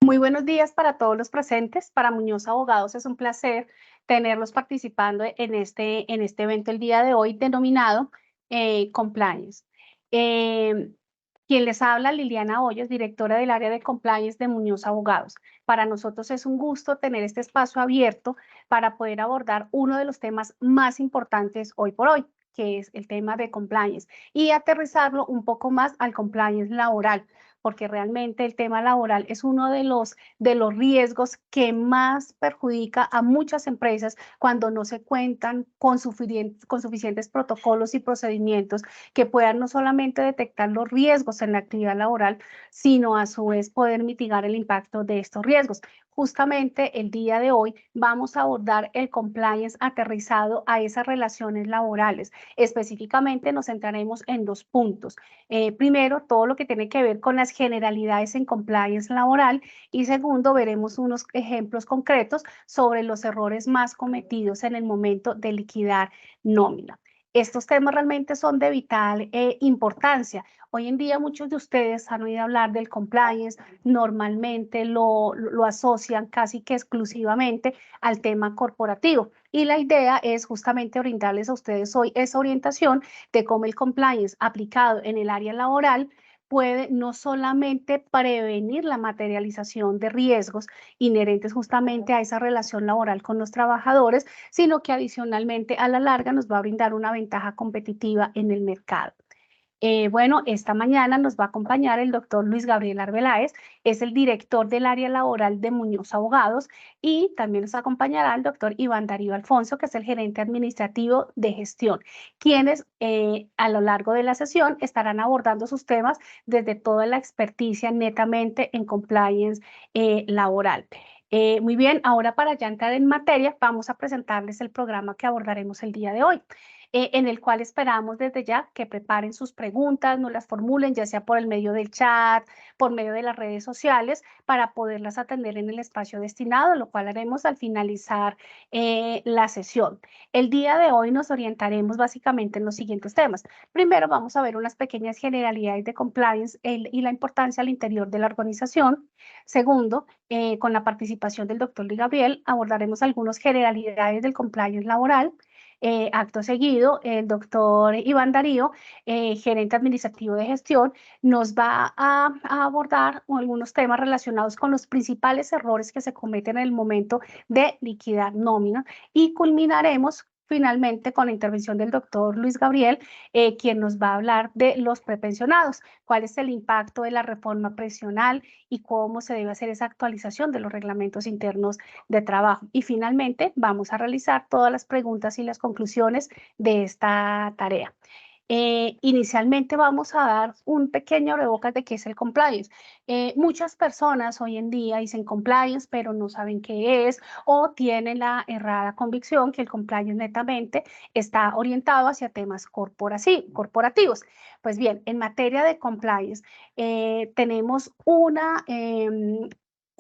Muy buenos días para todos los presentes. Para Muñoz Abogados es un placer tenerlos participando en este evento el día de hoy denominado Compliance. Eh, Quien les habla, Liliana Hoyos, directora del área de Compliance de Muñoz Abogados. Para nosotros es un gusto tener este espacio abierto para poder abordar uno de los temas más importantes hoy por hoy, que es el tema de compliance, y aterrizarlo un poco más al compliance laboral, porque realmente el tema laboral es uno de los riesgos que más perjudica a muchas empresas cuando no se cuentan con suficientes protocolos y procedimientos que puedan no solamente detectar los riesgos en la actividad laboral, sino a su vez poder mitigar el impacto de estos riesgos. Justamente el día de hoy vamos a abordar el compliance aterrizado a esas relaciones laborales. Específicamente nos centraremos en dos puntos. Primero, todo lo que tiene que ver con las generalidades en compliance laboral, y segundo, veremos unos ejemplos concretos sobre los errores más cometidos en el momento de liquidar nómina. Estos temas realmente son de vital importancia. Hoy en día muchos de ustedes han oído hablar del compliance, normalmente lo asocian casi que exclusivamente al tema corporativo. Y la idea es justamente brindarles a ustedes hoy esa orientación de cómo el compliance aplicado en el área laboral puede no solamente prevenir la materialización de riesgos inherentes justamente a esa relación laboral con los trabajadores, sino que adicionalmente a la larga nos va a brindar una ventaja competitiva en el mercado. Bueno, esta mañana nos va a acompañar el doctor Luis Gabriel Arbeláez, es el director del área laboral de Muñoz Abogados, y también nos acompañará el doctor Iván Darío Alfonso, que es el gerente administrativo de gestión, quienes a lo largo de la sesión estarán abordando sus temas desde toda la experticia netamente en compliance laboral. Muy bien, ahora para ya entrar en materia, vamos a presentarles el programa que abordaremos el día de hoy, en el cual esperamos desde ya que preparen sus preguntas, nos las formulen, ya sea por el medio del chat, por medio de las redes sociales, para poderlas atender en el espacio destinado, lo cual haremos al finalizar la sesión. El día de hoy nos orientaremos básicamente en los siguientes temas. Primero, vamos a ver unas pequeñas generalidades de compliance y la importancia al interior de la organización. Segundo, con la participación del doctor Luis Gabriel, abordaremos algunas generalidades del compliance laboral. Acto seguido, el doctor Iván Darío, gerente administrativo de gestión, nos va a abordar algunos temas relacionados con los principales errores que se cometen en el momento de liquidar nómina, y culminaremos finalmente con la intervención del doctor Luis Gabriel, quien nos va a hablar de los prepensionados, cuál es el impacto de la reforma previsional y cómo se debe hacer esa actualización de los reglamentos internos de trabajo. Y finalmente vamos a realizar todas las preguntas y las conclusiones de esta tarea. Inicialmente vamos a dar un pequeño abrebocas de qué es el compliance. Muchas personas hoy en día dicen compliance, pero no saben qué es, o tienen la errada convicción que el compliance netamente está orientado hacia temas corporativos. Pues bien, en materia de compliance tenemos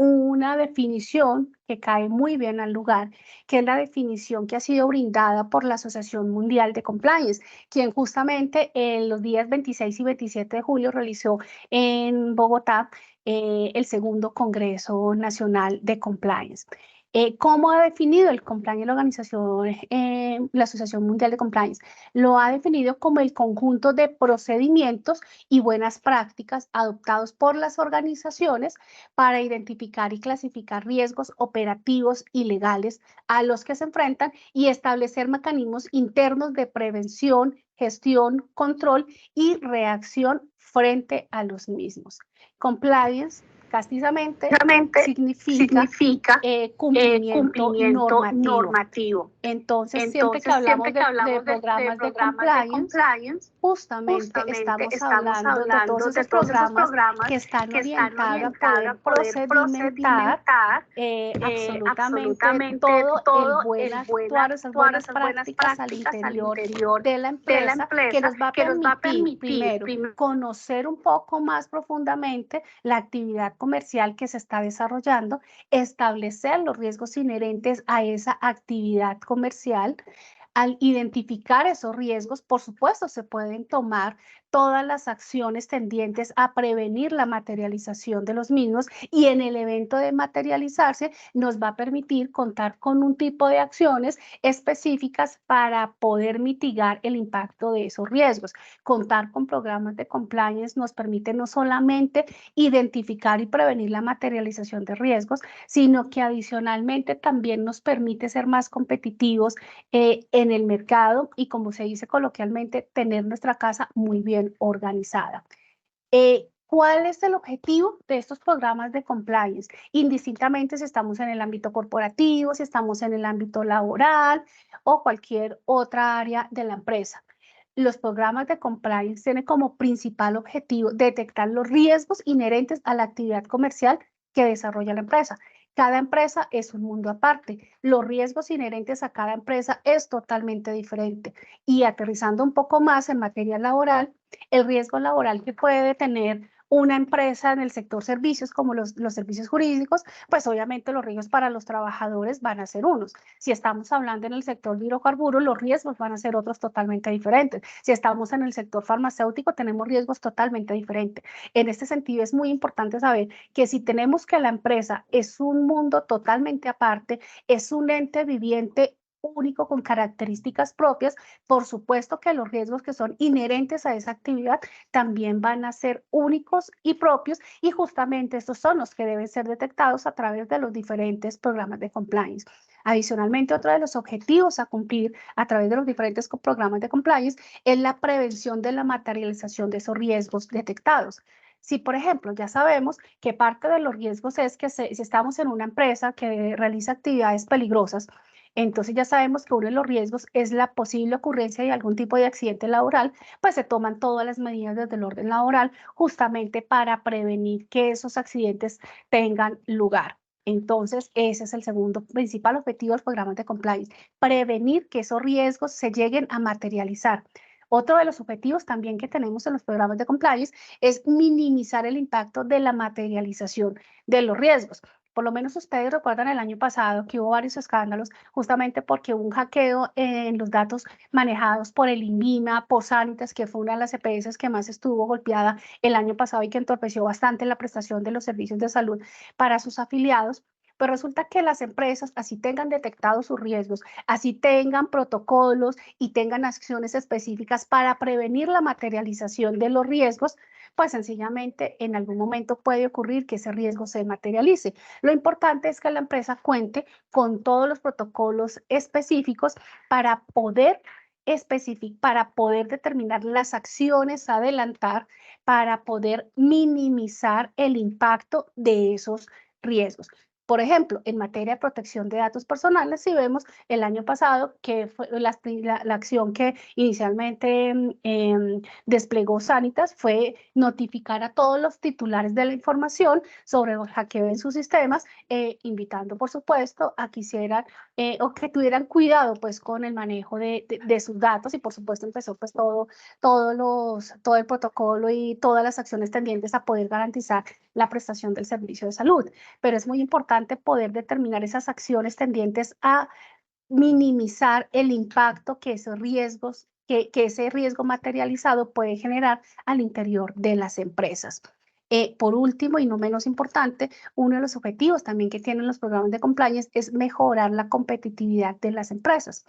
una definición que cae muy bien al lugar, que es la definición que ha sido brindada por la Asociación Mundial de Compliance, quien justamente en los días 26 y 27 de julio realizó en Bogotá el segundo Congreso Nacional de Compliance. ¿Cómo ha definido el compliance la Asociación Mundial de Compliance? Lo ha definido como el conjunto de procedimientos y buenas prácticas adoptados por las organizaciones para identificar y clasificar riesgos operativos y legales a los que se enfrentan y establecer mecanismos internos de prevención, gestión, control y reacción frente a los mismos. Compliance, castigamente, significa cumplimiento normativo. Entonces, siempre que hablamos de programas de compliance, justamente estamos hablando de todos esos programas que están orientados a poder procedimentar absolutamente todo el buen actuar, esas buenas prácticas al interior de la empresa, que nos va a permitir, primero, conocer un poco más profundamente la actividad comercial que se está desarrollando, establecer los riesgos inherentes a esa actividad comercial, Al identificar esos riesgos, por supuesto, se pueden tomar todas las acciones tendientes a prevenir la materialización de los mismos, y en el evento de materializarse nos va a permitir contar con un tipo de acciones específicas para poder mitigar el impacto de esos riesgos. Contar con programas de compliance nos permite no solamente identificar y prevenir la materialización de riesgos, sino que adicionalmente también nos permite ser más competitivos en el mercado y, como se dice coloquialmente, tener nuestra casa muy bien organizada. ¿Cuál es el objetivo de estos programas de compliance? Indistintamente si estamos en el ámbito corporativo, si estamos en el ámbito laboral o cualquier otra área de la empresa. Los programas de compliance tienen como principal objetivo detectar los riesgos inherentes a la actividad comercial que desarrolla la empresa. Cada empresa es un mundo aparte. Los riesgos inherentes a cada empresa es totalmente diferente. Y aterrizando un poco más en materia laboral, el riesgo laboral que puede tener una empresa en el sector servicios, como los servicios jurídicos, pues obviamente los riesgos para los trabajadores van a ser unos. Si estamos hablando en el sector de hidrocarburos, los riesgos van a ser otros totalmente diferentes. Si estamos en el sector farmacéutico, tenemos riesgos totalmente diferentes. En este sentido, es muy importante saber que si tenemos que la empresa es un mundo totalmente aparte, es un ente viviente único con características propias, por supuesto que los riesgos que son inherentes a esa actividad también van a ser únicos y propios, y justamente estos son los que deben ser detectados a través de los diferentes programas de compliance. Adicionalmente, otro de los objetivos a cumplir a través de los diferentes programas de compliance es la prevención de la materialización de esos riesgos detectados. Si, por ejemplo, ya sabemos que parte de los riesgos es que si estamos en una empresa que realiza actividades peligrosas, entonces ya sabemos que uno de los riesgos es la posible ocurrencia de algún tipo de accidente laboral, pues se toman todas las medidas desde el orden laboral justamente para prevenir que esos accidentes tengan lugar. Entonces, ese es el segundo principal objetivo de los programas de compliance, prevenir que esos riesgos se lleguen a materializar. Otro de los objetivos también que tenemos en los programas de compliance es minimizar el impacto de la materialización de los riesgos. Por lo menos ustedes recuerdan el año pasado que hubo varios escándalos justamente porque hubo un hackeo en los datos manejados por el INVIMA, por Sanitas, que fue una de las EPS que más estuvo golpeada el año pasado y que entorpeció bastante la prestación de los servicios de salud para sus afiliados. Pues resulta que las empresas, así tengan detectados sus riesgos, así tengan protocolos y tengan acciones específicas para prevenir la materialización de los riesgos, pues sencillamente en algún momento puede ocurrir que ese riesgo se materialice. Lo importante es que la empresa cuente con todos los protocolos específicos para poder para poder determinar las acciones a adelantar, para poder minimizar el impacto de esos riesgos. Por ejemplo, en materia de protección de datos personales, si vemos el año pasado que fue la acción que inicialmente desplegó Sanitas fue notificar a todos los titulares de la información sobre el hackeo en sus sistemas, invitando, por supuesto, a que hicieran o que tuvieran cuidado pues con el manejo de sus datos, y por supuesto empezó pues todo el protocolo y todas las acciones tendientes a poder garantizar la prestación del servicio de salud. Pero es muy importante poder determinar esas acciones tendientes a minimizar el impacto que esos riesgos, que ese riesgo materializado puede generar al interior de las empresas. Por último, y no menos importante, uno de los objetivos también que tienen los programas de compliance es mejorar la competitividad de las empresas,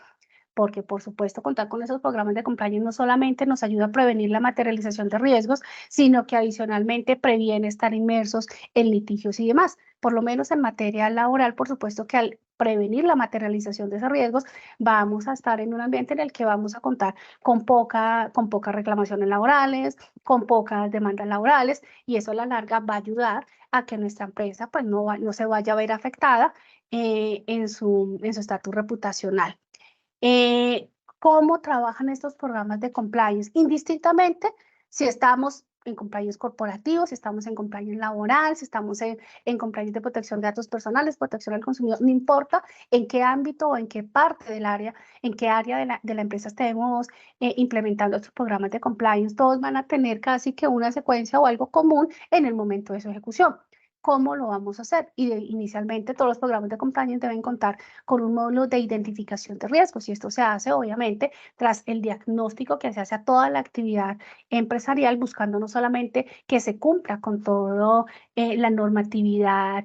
porque por supuesto contar con esos programas de compliance no solamente nos ayuda a prevenir la materialización de riesgos, sino que adicionalmente previene estar inmersos en litigios y demás. Por lo menos en materia laboral, por supuesto que al prevenir la materialización de esos riesgos, vamos a estar en un ambiente en el que vamos a contar con pocas reclamaciones laborales, con pocas demandas laborales, y eso a la larga va a ayudar a que nuestra empresa pues no se vaya a ver afectada en su estatus reputacional. Eh, ¿Cómo trabajan estos programas de compliance? Indistintamente si estamos en compliance corporativo, si estamos en compliance laboral, si estamos en compliance de protección de datos personales, protección al consumidor, no importa en qué ámbito o en qué parte del área, en qué área de la empresa estemos implementando estos programas de compliance, todos van a tener casi que una secuencia o algo común en el momento de su ejecución. cómo lo vamos a hacer. Y inicialmente todos los programas de compliance deben contar con un módulo de identificación de riesgos y esto se hace obviamente tras el diagnóstico que se hace a toda la actividad empresarial, buscando no solamente que se cumpla con toda la normatividad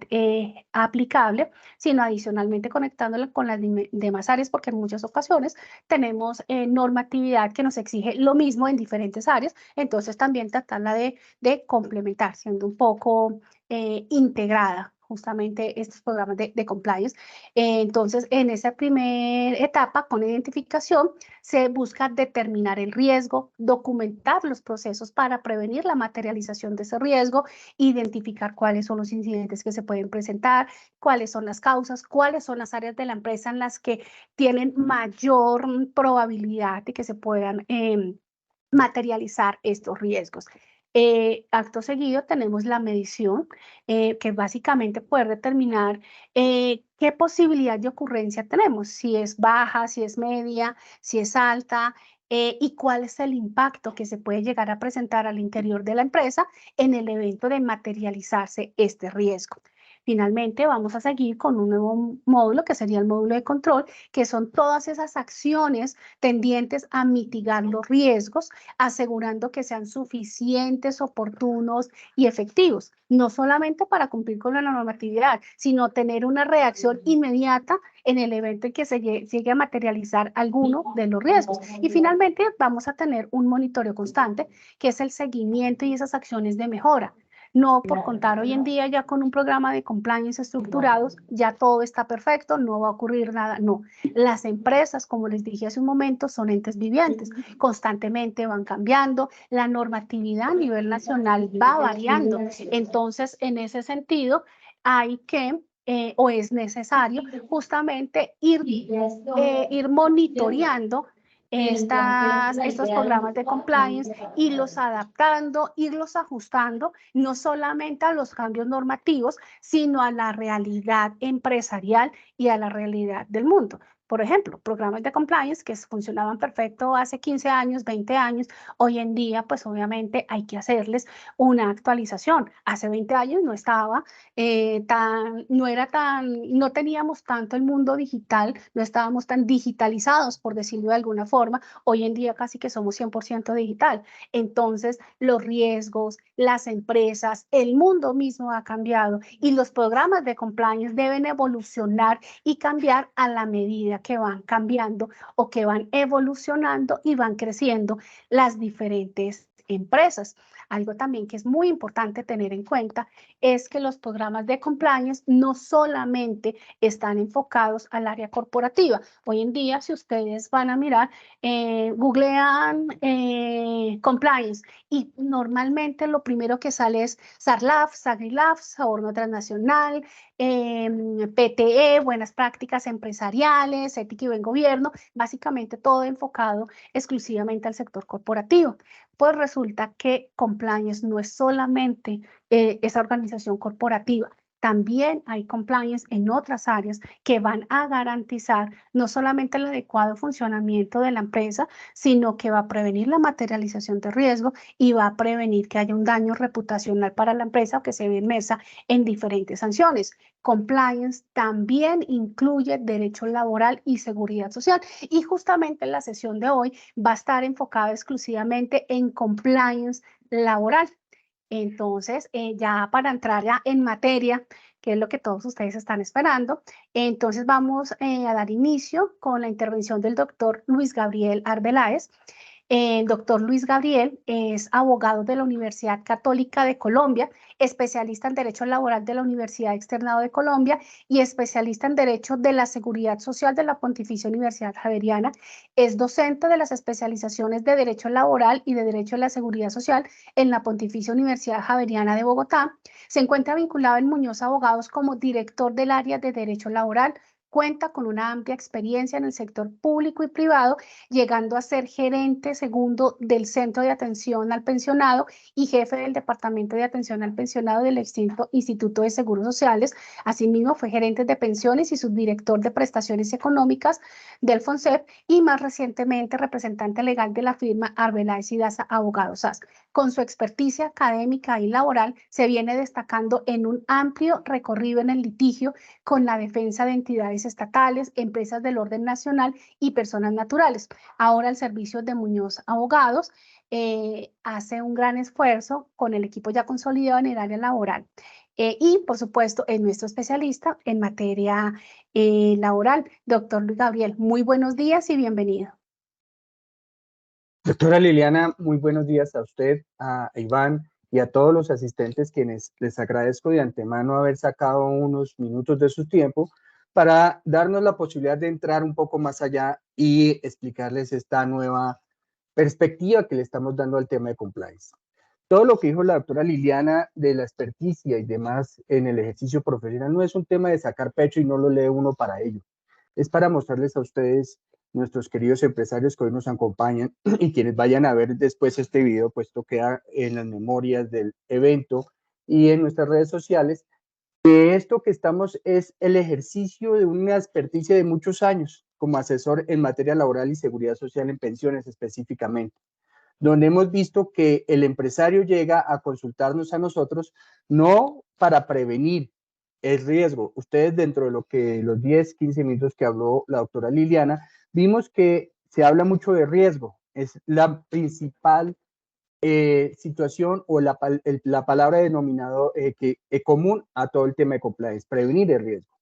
aplicable, sino adicionalmente conectándola con las demás áreas, porque en muchas ocasiones tenemos normatividad que nos exige lo mismo en diferentes áreas, entonces también tratarla de complementar, siendo un poco integrada justamente estos programas de compliance. Entonces, en esa primera etapa, con identificación, se busca determinar el riesgo, documentar los procesos para prevenir la materialización de ese riesgo, identificar cuáles son los incidentes que se pueden presentar, cuáles son las causas, cuáles son las áreas de la empresa en las que tienen mayor probabilidad de que se puedan materializar estos riesgos. Acto seguido tenemos la medición, que básicamente poder determinar qué posibilidad de ocurrencia tenemos, si es baja, si es media, si es alta, y cuál es el impacto que se puede llegar a presentar al interior de la empresa en el evento de materializarse este riesgo. Finalmente, vamos a seguir con un nuevo módulo que sería el módulo de control, que son todas esas acciones tendientes a mitigar los riesgos, asegurando que sean suficientes, oportunos y efectivos, no solamente para cumplir con la normatividad, sino tener una reacción inmediata en el evento en que se llegue a materializar alguno de los riesgos. Y finalmente vamos a tener un monitoreo constante, que es el seguimiento y esas acciones de mejora. No por contar hoy en día ya con un programa de compliance estructurados, ya todo está perfecto, no va a ocurrir nada. No, las empresas, como les dije hace un momento, son entes vivientes, constantemente van cambiando, la normatividad a nivel nacional va variando. Entonces, en ese sentido, hay que o es necesario justamente ir monitoreando estos programas de compliance, irlos adaptando, irlos ajustando, no solamente a los cambios normativos, sino a la realidad empresarial y a la realidad del mundo. Por ejemplo, programas de compliance que funcionaban perfecto hace 15 años, 20 años, hoy en día, pues obviamente hay que hacerles una actualización. Hace 20 años no estaba no teníamos tanto el mundo digital, no estábamos tan digitalizados, por decirlo de alguna forma. Hoy en día casi que somos 100% digital. Entonces, los riesgos, las empresas, el mundo mismo ha cambiado y los programas de compliance deben evolucionar y cambiar a la medida que van cambiando o que van evolucionando y van creciendo las diferentes empresas. Algo también que es muy importante tener en cuenta es que los programas de compliance no solamente están enfocados al área corporativa. Hoy en día, si ustedes van a mirar, googlean compliance y normalmente lo primero que sale es SARLAF, SAGRILAF, Soborno Transnacional, PTE, Buenas Prácticas Empresariales, Ética y Buen Gobierno, básicamente todo enfocado exclusivamente al sector corporativo. Pues resulta que compliance no es solamente esa organización corporativa. También hay compliance en otras áreas que van a garantizar no solamente el adecuado funcionamiento de la empresa, sino que va a prevenir la materialización de riesgo y va a prevenir que haya un daño reputacional para la empresa o que se vea inmersa en diferentes sanciones. Compliance también incluye derecho laboral y seguridad social. Y justamente en la sesión de hoy va a estar enfocada exclusivamente en compliance laboral. Entonces, ya para entrar ya en materia, que es lo que todos ustedes están esperando, entonces vamos a dar inicio con la intervención del doctor Luis Gabriel Arbeláez. El doctor Luis Gabriel es abogado de la Universidad Católica de Colombia, especialista en Derecho Laboral de la Universidad Externado de Colombia y especialista en Derecho de la Seguridad Social de la Pontificia Universidad Javeriana. Es docente de las especializaciones de Derecho Laboral y de Derecho a la Seguridad Social en la Pontificia Universidad Javeriana de Bogotá. Se encuentra vinculado en Muñoz Abogados como director del área de Derecho Laboral, cuenta con una amplia experiencia en el sector público y privado, llegando a ser gerente segundo del Centro de Atención al Pensionado y jefe del Departamento de Atención al Pensionado del extinto Instituto de Seguros Sociales. Asimismo, fue gerente de pensiones y subdirector de prestaciones económicas del FONSEP y más recientemente representante legal de la firma Arbeláez y Daza Abogados SAS. Con su experticia académica y laboral, se viene destacando en un amplio recorrido en el litigio con la defensa de entidades estatales, empresas del orden nacional y personas naturales. Ahora el servicio de Muñoz Abogados hace un gran esfuerzo con el equipo ya consolidado en el área laboral. Y, por supuesto, es nuestro especialista en materia laboral. Doctor Luis Gabriel, muy buenos días y bienvenido. Doctora Liliana, muy buenos días a usted, a Iván y a todos los asistentes, quienes les agradezco de antemano haber sacado unos minutos de su tiempo para darnos la posibilidad de entrar un poco más allá y explicarles esta nueva perspectiva que le estamos dando al tema de compliance. Todo lo que dijo la doctora Liliana de la experticia y demás en el ejercicio profesional no es un tema de sacar pecho y no lo lee uno para ello. Es para mostrarles a ustedes, nuestros queridos empresarios que hoy nos acompañan y quienes vayan a ver después este video, puesto queda en las memorias del evento y en nuestras redes sociales, que esto que estamos es el ejercicio de una experticia de muchos años como asesor en materia laboral y seguridad social en pensiones específicamente, donde hemos visto que el empresario llega a consultarnos a nosotros no para prevenir el riesgo. Ustedes dentro de lo que los 10, 15 minutos que habló la doctora Liliana, vimos que se habla mucho de riesgo. Es la principal situación o la palabra denominador que es común a todo el tema de compliance, prevenir el riesgo.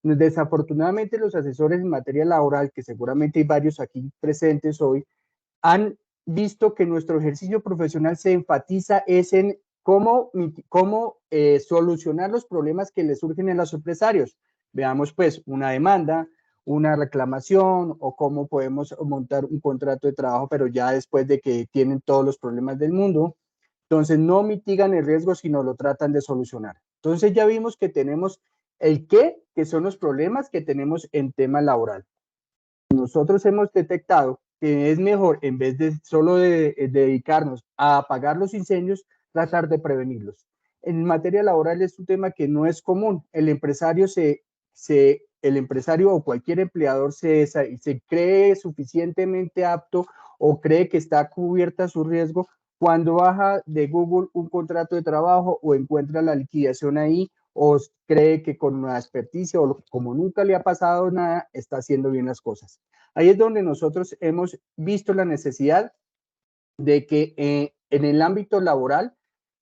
Desafortunadamente los asesores en materia laboral, que seguramente hay varios aquí presentes hoy, han visto que nuestro ejercicio profesional se enfatiza es en cómo solucionar los problemas que le surgen a los empresarios. Veamos pues una demanda, una reclamación o cómo podemos montar un contrato de trabajo, pero ya después de que tienen todos los problemas del mundo. Entonces no mitigan el riesgo, sino lo tratan de solucionar. Entonces ya vimos que tenemos el qué, que son los problemas que tenemos en tema laboral. Nosotros hemos detectado que es mejor, en vez de solo dedicarnos a apagar los incendios, tratar de prevenirlos. En materia laboral es un tema que no es común. El empresario o cualquier empleador se cree suficientemente apto o cree que está cubierta su riesgo cuando baja de Google un contrato de trabajo o encuentra la liquidación ahí o cree que con una experticia o como nunca le ha pasado nada, está haciendo bien las cosas. Ahí es donde nosotros hemos visto la necesidad de que en el ámbito laboral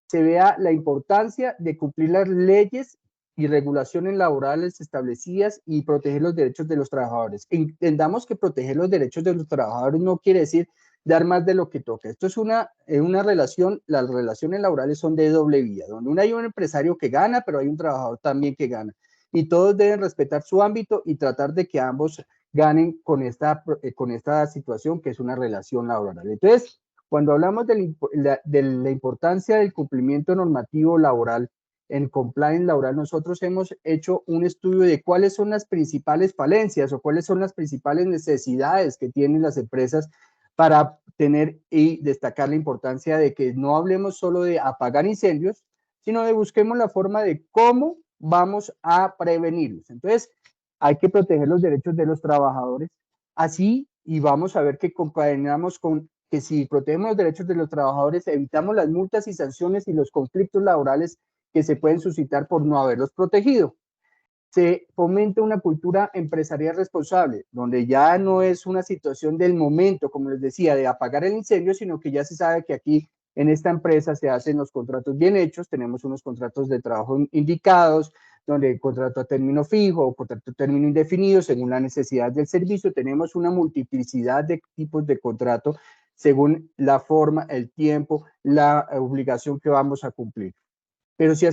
se vea la importancia de cumplir las leyes y regulaciones laborales establecidas y proteger los derechos de los trabajadores. Entendamos que proteger los derechos de los trabajadores no quiere decir dar más de lo que toca. Esto es una relación, las relaciones laborales son de doble vía, donde hay un empresario que gana, pero hay un trabajador también que gana. Y todos deben respetar su ámbito y tratar de que ambos ganen con esta situación que es una relación laboral. Entonces, cuando hablamos de la importancia del cumplimiento normativo laboral, en compliance laboral, nosotros hemos hecho un estudio de cuáles son las principales falencias o cuáles son las principales necesidades que tienen las empresas para tener y destacar la importancia de que no hablemos solo de apagar incendios, sino de busquemos la forma de cómo vamos a prevenirlos. Entonces, hay que proteger los derechos de los trabajadores, así, y vamos a ver que concadenamos con que si protegemos los derechos de los trabajadores, evitamos las multas y sanciones y los conflictos laborales que se pueden suscitar por no haberlos protegido. Se fomenta una cultura empresarial responsable, donde ya no es una situación del momento, como les decía, de apagar el incendio, sino que ya se sabe que aquí en esta empresa se hacen los contratos bien hechos, tenemos unos contratos de trabajo indicados, donde el contrato a término fijo o contrato a término indefinido, según la necesidad del servicio, tenemos una multiplicidad de tipos de contrato según la forma, el tiempo, la obligación que vamos a cumplir. Pero si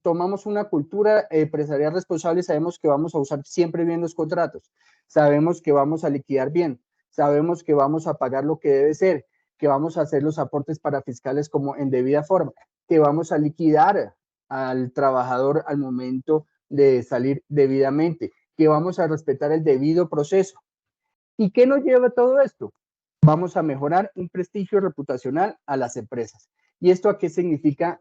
tomamos una cultura empresarial responsable, sabemos que vamos a usar siempre bien los contratos, sabemos que vamos a liquidar bien, sabemos que vamos a pagar lo que debe ser, que vamos a hacer los aportes para fiscales como en debida forma, que vamos a liquidar al trabajador al momento de salir debidamente, que vamos a respetar el debido proceso. ¿Y qué nos lleva todo esto? Vamos a mejorar un prestigio reputacional a las empresas. ¿Y esto a qué significa?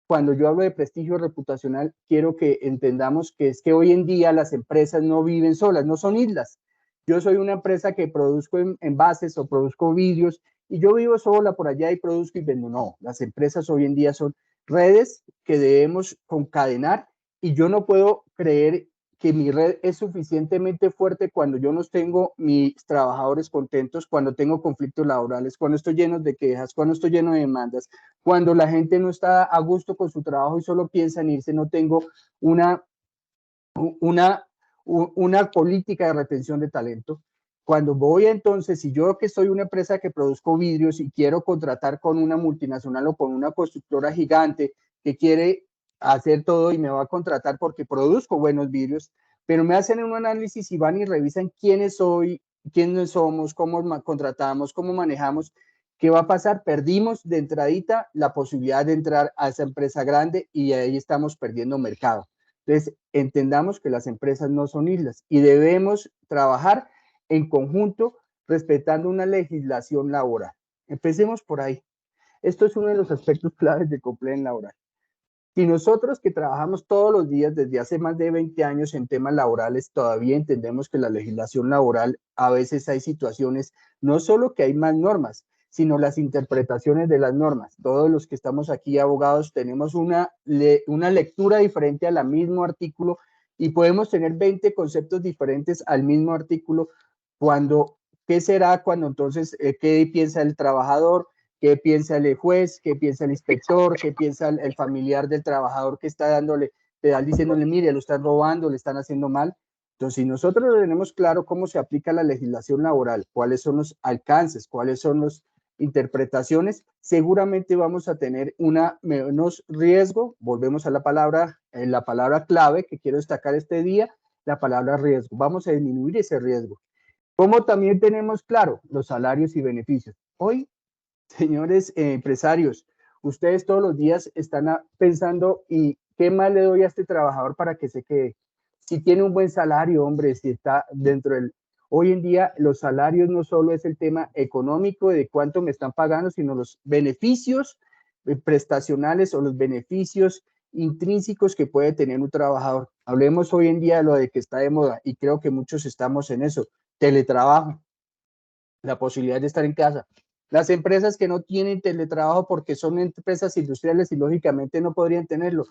Cuando yo hablo de prestigio reputacional, quiero que entendamos que es que hoy en día las empresas no viven solas, no son islas. Yo soy una empresa que produzco envases o produzco vidrios y yo vivo sola por allá y produzco y vendo. No, las empresas hoy en día son redes que debemos concadenar y yo no puedo creer que mi red es suficientemente fuerte cuando yo no tengo mis trabajadores contentos, cuando tengo conflictos laborales, cuando estoy lleno de quejas, cuando estoy lleno de demandas, cuando la gente no está a gusto con su trabajo y solo piensa en irse, no tengo una, una, una política de retención de talento. Cuando voy entonces, si yo que soy una empresa que produzco vidrios y quiero contratar con una multinacional o con una constructora gigante que quiere hacer todo y me va a contratar porque produzco buenos vidrios, pero me hacen un análisis y van y revisan quiénes soy, quiénes somos, cómo contratamos, cómo manejamos. ¿Qué va a pasar? Perdimos de entradita la posibilidad de entrar a esa empresa grande y ahí estamos perdiendo mercado. Entonces, entendamos que las empresas no son islas y debemos trabajar en conjunto respetando una legislación laboral. Empecemos por ahí. Esto es uno de los aspectos claves de compliance laboral. Si nosotros que trabajamos todos los días desde hace más de 20 años en temas laborales, todavía entendemos que la legislación laboral, a veces hay situaciones, no solo que hay más normas, sino las interpretaciones de las normas. Todos los que estamos aquí, abogados, tenemos una lectura diferente al mismo artículo y podemos tener 20 conceptos diferentes al mismo artículo. Cuando, ¿qué será cuando entonces, qué piensa el trabajador? ¿Qué piensa el juez? ¿Qué piensa el inspector? ¿Qué piensa el familiar del trabajador que está dándole, diciéndole, mire, lo están robando, le están haciendo mal? Entonces, si nosotros tenemos claro cómo se aplica la legislación laboral, cuáles son los alcances, cuáles son las interpretaciones, seguramente vamos a tener menos riesgo. Volvemos a la palabra clave que quiero destacar este día, la palabra riesgo. Vamos a disminuir ese riesgo. Como también tenemos claro los salarios y beneficios. Hoy, señores empresarios, ustedes todos los días están pensando, ¿y qué más le doy a este trabajador para que se quede? Si tiene un buen salario, hombre, si está dentro del... Hoy en día los salarios no solo es el tema económico de cuánto me están pagando, sino los beneficios prestacionales o los beneficios intrínsecos que puede tener un trabajador. Hablemos hoy en día de lo de que está de moda y creo que muchos estamos en eso, teletrabajo, la posibilidad de estar en casa. Las empresas que no tienen teletrabajo porque son empresas industriales y lógicamente no podrían tenerlo,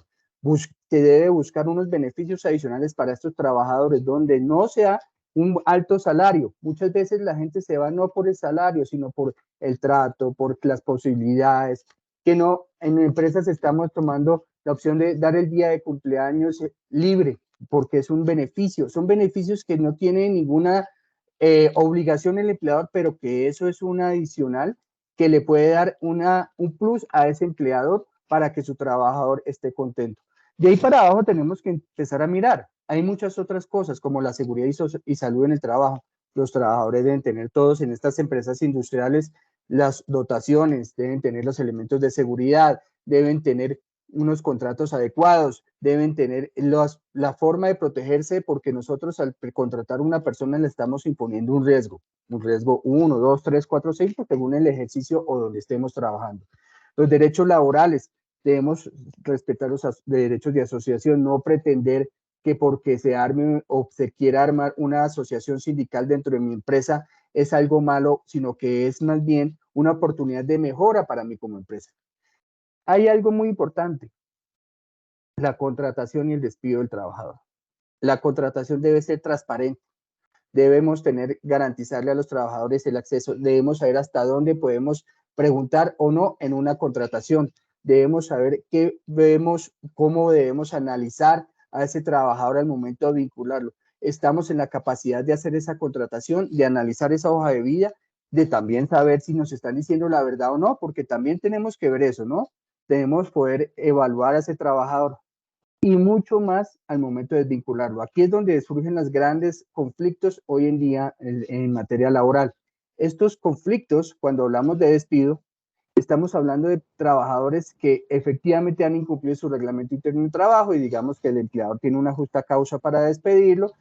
se debe buscar unos beneficios adicionales para estos trabajadores donde no sea un alto salario. Muchas veces la gente se va no por el salario, sino por el trato, por las posibilidades, que no, en empresas estamos tomando la opción de dar el día de cumpleaños libre, porque es un beneficio, son beneficios que no tienen ninguna obligación el empleador, pero que eso es un adicional que le puede dar un plus a ese empleador para que su trabajador esté contento. De ahí para abajo tenemos que empezar a mirar. Hay muchas otras cosas como la seguridad y salud en el trabajo. Los trabajadores deben tener todos en estas empresas industriales las dotaciones, deben tener los elementos de seguridad, deben tener unos contratos adecuados, deben tener la forma de protegerse porque nosotros al contratar a una persona le estamos imponiendo un riesgo 1, 2, 3, 4, 5, según el ejercicio o donde estemos trabajando. Los derechos laborales, debemos respetar los derechos de asociación, no pretender que porque se arme o se quiera armar una asociación sindical dentro de mi empresa es algo malo, sino que es más bien una oportunidad de mejora para mí como empresa. Hay algo muy importante, la contratación y el despido del trabajador. La contratación debe ser transparente. Debemos garantizarle a los trabajadores el acceso. Debemos saber hasta dónde podemos preguntar o no en una contratación. Debemos saber cómo debemos analizar a ese trabajador al momento de vincularlo. Estamos en la capacidad de hacer esa contratación, de analizar esa hoja de vida, de también saber si nos están diciendo la verdad o no, porque también tenemos que ver eso, ¿no? Debemos poder evaluar a ese trabajador y mucho más al momento de desvincularlo. Aquí es donde surgen los grandes conflictos hoy en día en materia laboral. Estos conflictos, cuando hablamos de despido, estamos hablando de trabajadores que efectivamente han incumplido su reglamento interno de trabajo y digamos que el empleador tiene una justa causa para despedirlo,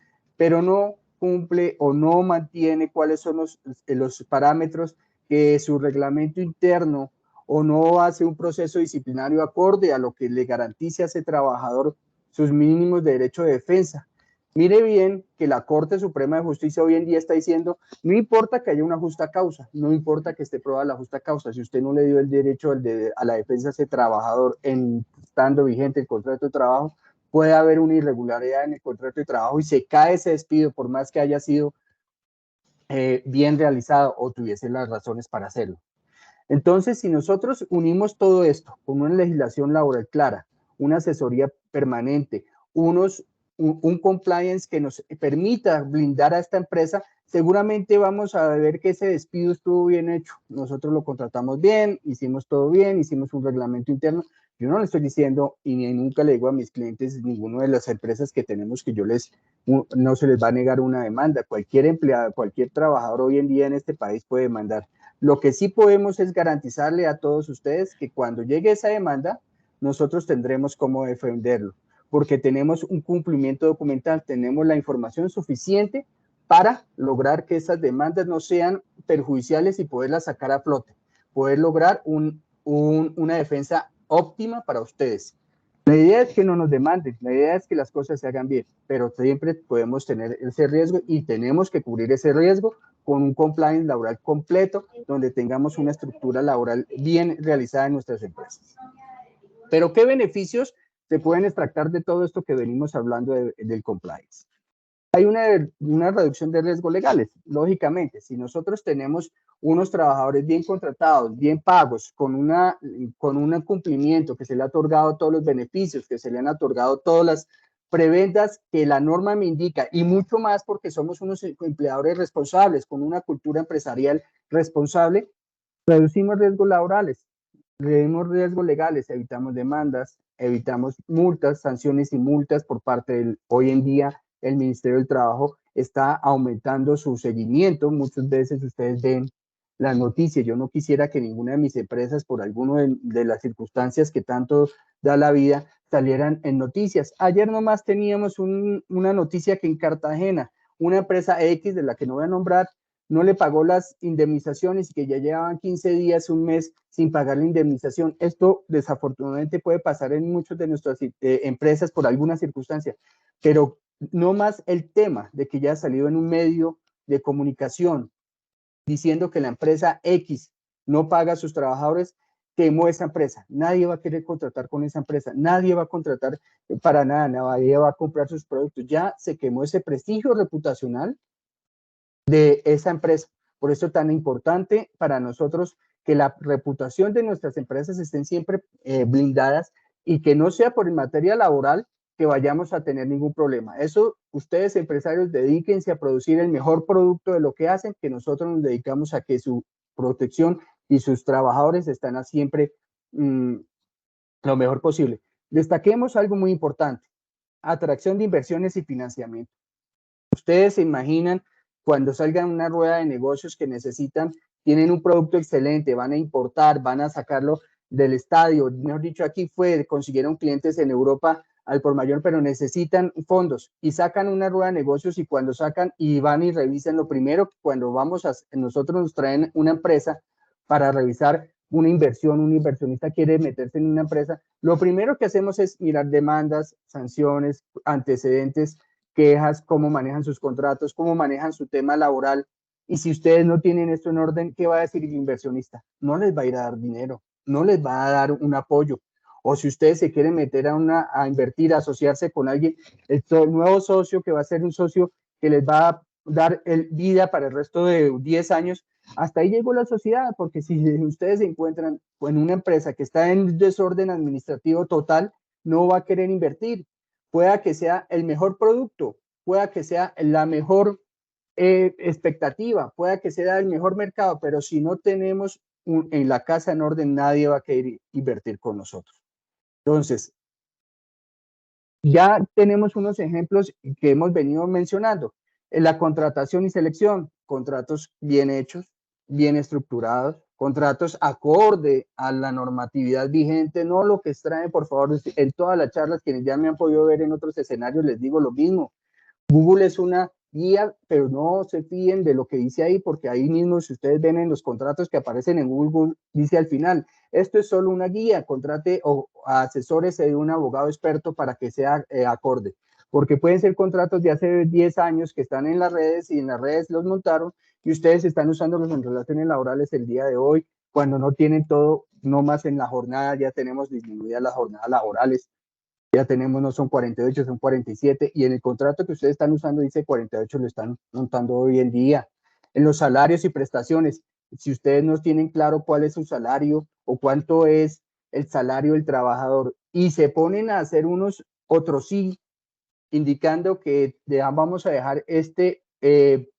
pero no cumple o no mantiene cuáles son los parámetros que su reglamento interno o no hace un proceso disciplinario acorde a lo que le garantice a ese trabajador sus mínimos de derecho de defensa. Mire bien que la Corte Suprema de Justicia hoy en día está diciendo, no importa que haya una justa causa, no importa que esté probada la justa causa, si usted no le dio el derecho a la defensa a ese trabajador estando vigente el contrato de trabajo, puede haber una irregularidad en el contrato de trabajo y se cae ese despido por más que haya sido bien realizado o tuviese las razones para hacerlo. Entonces, si nosotros unimos todo esto con una legislación laboral clara, una asesoría permanente, un compliance que nos permita blindar a esta empresa, seguramente vamos a ver que ese despido estuvo bien hecho. Nosotros lo contratamos bien, hicimos todo bien, hicimos un reglamento interno. Yo no le estoy diciendo y nunca le digo a mis clientes, ninguna de las empresas que tenemos que no se les va a negar una demanda. Cualquier empleado, cualquier trabajador hoy en día en este país puede demandar. Lo que sí podemos es garantizarle a todos ustedes que cuando llegue esa demanda, nosotros tendremos cómo defenderlo, porque tenemos un cumplimiento documental, tenemos la información suficiente para lograr que esas demandas no sean perjudiciales y poderlas sacar a flote, poder lograr una defensa óptima para ustedes. La idea es que no nos demanden, la idea es que las cosas se hagan bien, pero siempre podemos tener ese riesgo y tenemos que cubrir ese riesgo con un compliance laboral completo, donde tengamos una estructura laboral bien realizada en nuestras empresas. Pero ¿qué beneficios se pueden extractar de todo esto que venimos hablando del compliance? Hay una reducción de riesgos legales, lógicamente. Si nosotros tenemos unos trabajadores bien contratados, bien pagos, con un cumplimiento, que se le ha otorgado todos los beneficios, que se le han otorgado todas las prebendas que la norma me indica, y mucho más porque somos unos empleadores responsables, con una cultura empresarial responsable, reducimos riesgos laborales, reducimos riesgos legales, evitamos demandas, evitamos multas, sanciones y multas por parte del, hoy en día, el Ministerio del Trabajo está aumentando su seguimiento. Muchas veces ustedes ven las noticias. Yo no quisiera que ninguna de mis empresas, por alguna de las circunstancias que tanto da la vida, salieran en noticias. Ayer nomás teníamos una noticia que en Cartagena, una empresa X, de la que no voy a nombrar, no le pagó las indemnizaciones y que ya llevaban 15 días, un mes sin pagar la indemnización. Esto desafortunadamente puede pasar en muchas de nuestras empresas por alguna circunstancia, pero no más el tema de que ya ha salido en un medio de comunicación diciendo que la empresa X no paga a sus trabajadores, quemó esa empresa. Nadie va a querer contratar con esa empresa, nadie va a contratar para nada, nadie va a comprar sus productos. Ya se quemó ese prestigio reputacional de esa empresa. Por eso es tan importante para nosotros que la reputación de nuestras empresas estén siempre blindadas y que no sea por materia laboral que vayamos a tener ningún problema. Eso, ustedes empresarios, dedíquense a producir el mejor producto de lo que hacen, que nosotros nos dedicamos a que su protección y sus trabajadores estén siempre lo mejor posible. Destaquemos algo muy importante, atracción de inversiones y financiamiento. Ustedes se imaginan cuando salgan una rueda de negocios que necesitan, tienen un producto excelente, van a importar, van a sacarlo del estadio, mejor dicho, aquí consiguieron clientes en Europa al por mayor, pero necesitan fondos y sacan una rueda de negocios y cuando sacan y van y revisan lo primero, cuando nosotros nos traen una empresa para revisar una inversión, un inversionista quiere meterse en una empresa, lo primero que hacemos es mirar demandas, sanciones, antecedentes, quejas, cómo manejan sus contratos, cómo manejan su tema laboral. Y si ustedes no tienen esto en orden, ¿qué va a decir el inversionista? No les va a ir a dar dinero, no les va a dar un apoyo. O si ustedes se quieren meter a invertir, a asociarse con alguien, el nuevo socio que va a ser un socio que les va a dar vida para el resto de 10 años, hasta ahí llegó la sociedad, porque si ustedes se encuentran en una empresa que está en desorden administrativo total, no va a querer invertir. Pueda que sea el mejor producto, pueda que sea la mejor expectativa, pueda que sea el mejor mercado, pero si no tenemos en la casa en orden, nadie va a querer invertir con nosotros. Entonces, ya tenemos unos ejemplos que hemos venido mencionando. En la contratación y selección, contratos bien hechos, bien estructurados, contratos acorde a la normatividad vigente, no lo que extraen, por favor, en todas las charlas, quienes ya me han podido ver en otros escenarios, les digo lo mismo. Google es una guía, pero no se fíen de lo que dice ahí, porque ahí mismo, si ustedes ven en los contratos que aparecen en Google, dice al final, esto es solo una guía, contrate o asesores de un abogado experto para que sea acorde, porque pueden ser contratos de hace 10 años que están en las redes y en las redes los montaron y ustedes están usándolos en relaciones laborales el día de hoy, cuando no tienen todo, no más en la jornada, ya tenemos disminuidas las jornadas laborales, ya tenemos, no son 48, son 47, y en el contrato que ustedes están usando dice 48, lo están montando hoy en día. En los salarios y prestaciones, si ustedes no tienen claro cuál es su salario o cuánto es el salario del trabajador y se ponen a hacer unos otros sí, indicando que vamos a dejar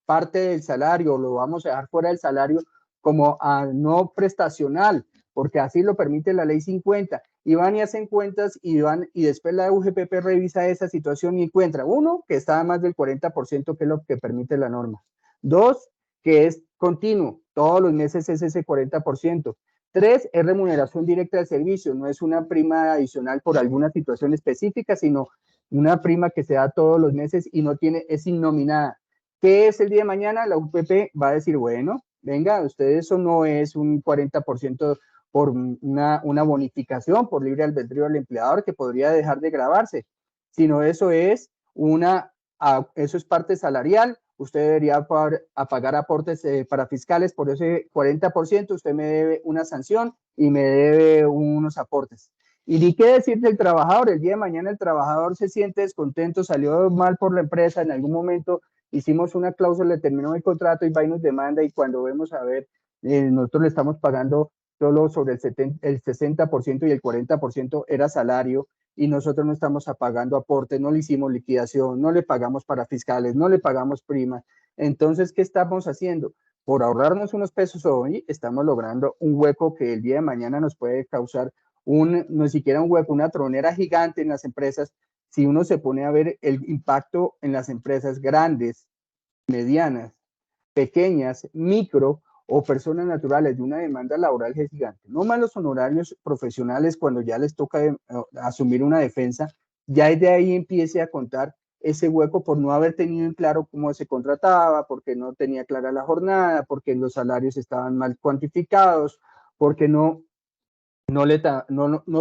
parte del salario, lo vamos a dejar fuera del salario como no prestacional, porque así lo permite la ley 50, y van y hacen cuentas y después la UGPP revisa esa situación y encuentra, uno, que está a más del 40%, que es lo que permite la norma, dos, que es continuo, todos los meses es ese 40%, tres, es remuneración directa del servicio, no es una prima adicional por alguna situación específica, sino una prima que se da todos los meses y no tiene, es innominada. ¿Qué es el día de mañana? La UPP va a decir, bueno, venga, ustedes eso no es un 40% por una bonificación por libre albedrío del empleador que podría dejar de grabarse, sino eso es eso es parte salarial, usted debería pagar aportes para fiscales por ese 40%, usted me debe una sanción y me debe unos aportes. Y ni qué decir del trabajador, el día de mañana el trabajador se siente descontento, salió mal por la empresa, en algún momento hicimos una cláusula, terminó el contrato y va y nos demanda, y cuando vemos a ver, nosotros le estamos pagando solo sobre el 60% y el 40% era salario, y nosotros no estamos pagando aportes, no le hicimos liquidación, no le pagamos para fiscales, no le pagamos prima. Entonces, ¿qué estamos haciendo? Por ahorrarnos unos pesos hoy, estamos logrando un hueco que el día de mañana nos puede causar no siquiera un hueco, una tronera gigante en las empresas. Si uno se pone a ver el impacto en las empresas grandes, medianas, pequeñas, micro o personas naturales de una demanda laboral es gigante. No más los honorarios profesionales cuando ya les toca asumir una defensa, ya de ahí empiece a contar ese hueco por no haber tenido en claro cómo se contrataba, porque no tenía clara la jornada, porque los salarios estaban mal cuantificados, porque no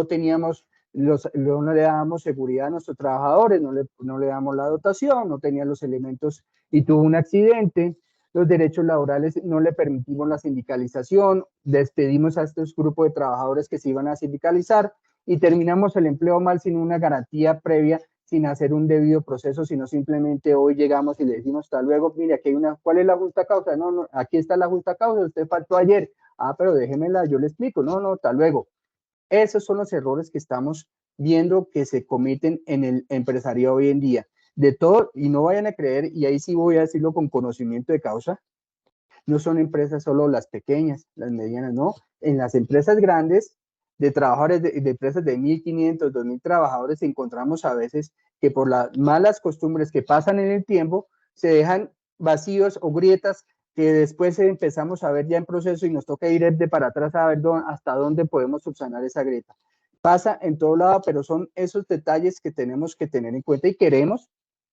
teníamos, no le dábamos seguridad a nuestros trabajadores, no le damos la dotación, no tenían los elementos y tuvo un accidente, los derechos laborales no le permitimos la sindicalización, despedimos a estos grupos de trabajadores que se iban a sindicalizar y terminamos el empleo mal sin una garantía previa, sin hacer un debido proceso, sino simplemente hoy llegamos y le decimos hasta luego, mire, aquí hay ¿cuál es la justa causa? No, aquí está la justa causa, usted faltó ayer, pero déjemela, yo le explico, no, hasta luego. Esos son los errores que estamos viendo que se cometen en el empresariado hoy en día. De todo, y no vayan a creer, y ahí sí voy a decirlo con conocimiento de causa, no son empresas solo las pequeñas, las medianas, no. En las empresas grandes, de trabajadores, de empresas de 1.500, 2.000 trabajadores, encontramos a veces que por las malas costumbres que pasan en el tiempo, se dejan vacíos o grietas que después empezamos a ver ya en proceso y nos toca ir de para atrás a ver hasta dónde podemos subsanar esa grieta. Pasa en todo lado, pero son esos detalles que tenemos que tener en cuenta y queremos,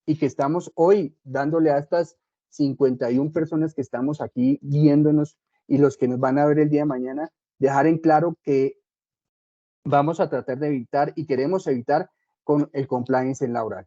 y que estamos hoy dándole a estas 51 personas que estamos aquí viéndonos y los que nos van a ver el día de mañana, dejar en claro que vamos a tratar de evitar y queremos evitar con el compliance en laboral.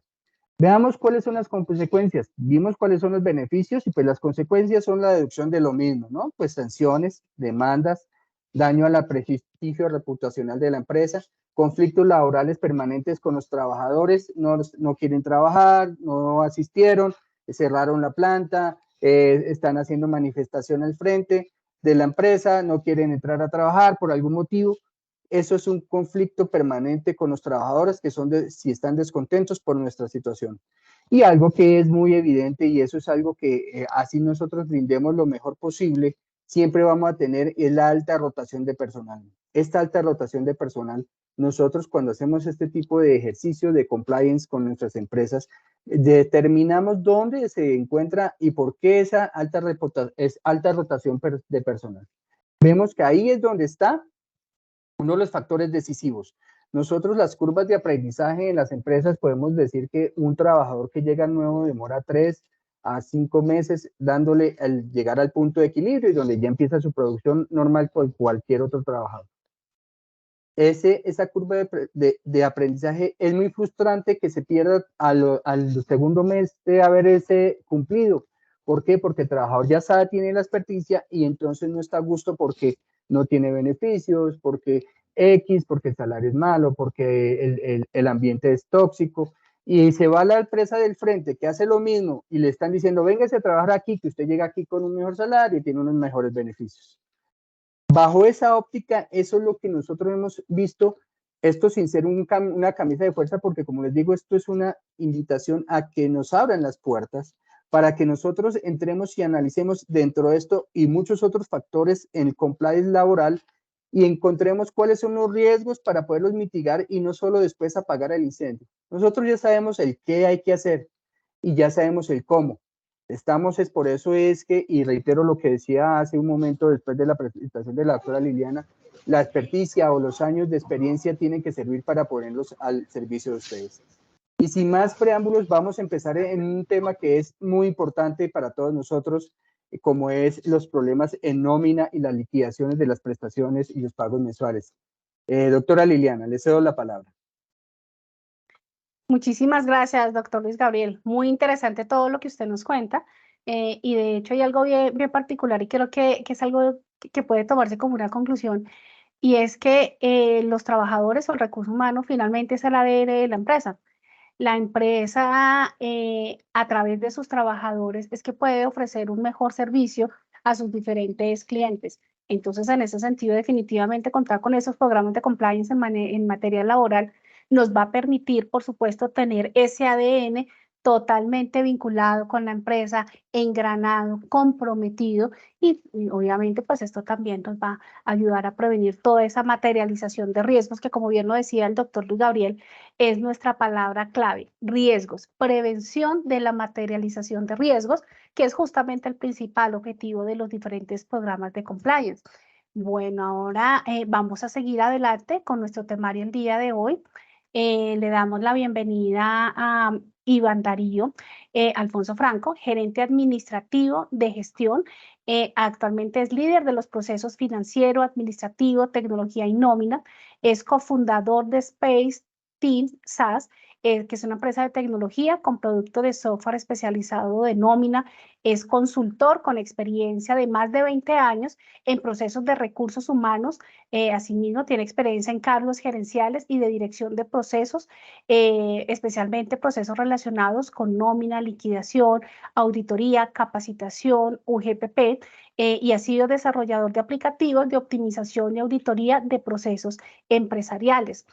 Veamos cuáles son las consecuencias. Vimos cuáles son los beneficios y pues las consecuencias son la deducción de lo mismo, ¿no? Pues sanciones, demandas, daño al prestigio reputacional de la empresa, conflictos laborales permanentes con los trabajadores, no quieren trabajar, no asistieron, cerraron la planta, están haciendo manifestación al frente de la empresa, no quieren entrar a trabajar por algún motivo. Eso es un conflicto permanente con los trabajadores que si están descontentos por nuestra situación. Y algo que es muy evidente, y eso es algo que así nosotros brindemos lo mejor posible, siempre vamos a tener, es la alta rotación de personal. Esta alta rotación de personal, nosotros cuando hacemos este tipo de ejercicio de compliance con nuestras empresas, determinamos dónde se encuentra y por qué esa alta rotación de personal. Vemos que ahí es donde está uno de los factores decisivos. Nosotros las curvas de aprendizaje en las empresas podemos decir que un trabajador que llega nuevo demora 3 a 5 meses dándole el llegar al punto de equilibrio y donde ya empieza su producción normal con cualquier otro trabajador. Esa curva de aprendizaje es muy frustrante que se pierda al segundo mes de haber ese cumplido. ¿Por qué? Porque el trabajador ya sabe, tiene la experticia y entonces no está a gusto porque no tiene beneficios, porque porque el salario es malo, porque el ambiente es tóxico. Y se va a la empresa del frente que hace lo mismo y le están diciendo, véngase a trabajar aquí, que usted llega aquí con un mejor salario y tiene unos mejores beneficios. Bajo esa óptica, eso es lo que nosotros hemos visto, esto sin ser una camisa de fuerza, porque como les digo, esto es una invitación a que nos abran las puertas para que nosotros entremos y analicemos dentro de esto y muchos otros factores en el compliance laboral y encontremos cuáles son los riesgos para poderlos mitigar y no solo después apagar el incendio. Nosotros ya sabemos el qué hay que hacer y ya sabemos el cómo. Es por eso es que, y reitero lo que decía hace un momento después de la presentación de la doctora Liliana, la experticia o los años de experiencia tienen que servir para ponerlos al servicio de ustedes. Y sin más preámbulos, vamos a empezar en un tema que es muy importante para todos nosotros, como es los problemas en nómina y las liquidaciones de las prestaciones y los pagos mensuales. Doctora Liliana, le cedo la palabra. Muchísimas gracias, doctor Luis Gabriel. Muy interesante todo lo que usted nos cuenta. Y de hecho hay algo bien particular y creo que es algo que puede tomarse como una conclusión, y es que los trabajadores o el recurso humano finalmente es el ADN de la empresa. La empresa, a través de sus trabajadores, es que puede ofrecer un mejor servicio a sus diferentes clientes. Entonces, en ese sentido, definitivamente contar con esos programas de compliance en materia laboral nos va a permitir, por supuesto, tener ese ADN totalmente vinculado con la empresa, engranado, comprometido, y obviamente pues esto también nos va a ayudar a prevenir toda esa materialización de riesgos que, como bien lo decía el doctor Luis Gabriel, es nuestra palabra clave: riesgos, prevención de la materialización de riesgos, que es justamente el principal objetivo de los diferentes programas de compliance. Bueno, ahora vamos a seguir adelante con nuestro temario el día de hoy. Le damos la bienvenida a Iván Darío Alfonso Franco, gerente administrativo de gestión. Actualmente es líder de los procesos financiero, administrativo, tecnología y nómina. Es cofundador de Space Team SaaS, que es una empresa de tecnología con producto de software especializado de nómina. Es consultor con experiencia de más de 20 años en procesos de recursos humanos. Asimismo, tiene experiencia en cargos gerenciales y de dirección de procesos, especialmente procesos relacionados con nómina, liquidación, auditoría, capacitación, UGPP, y ha sido desarrollador de aplicativos de optimización y auditoría de procesos empresariales.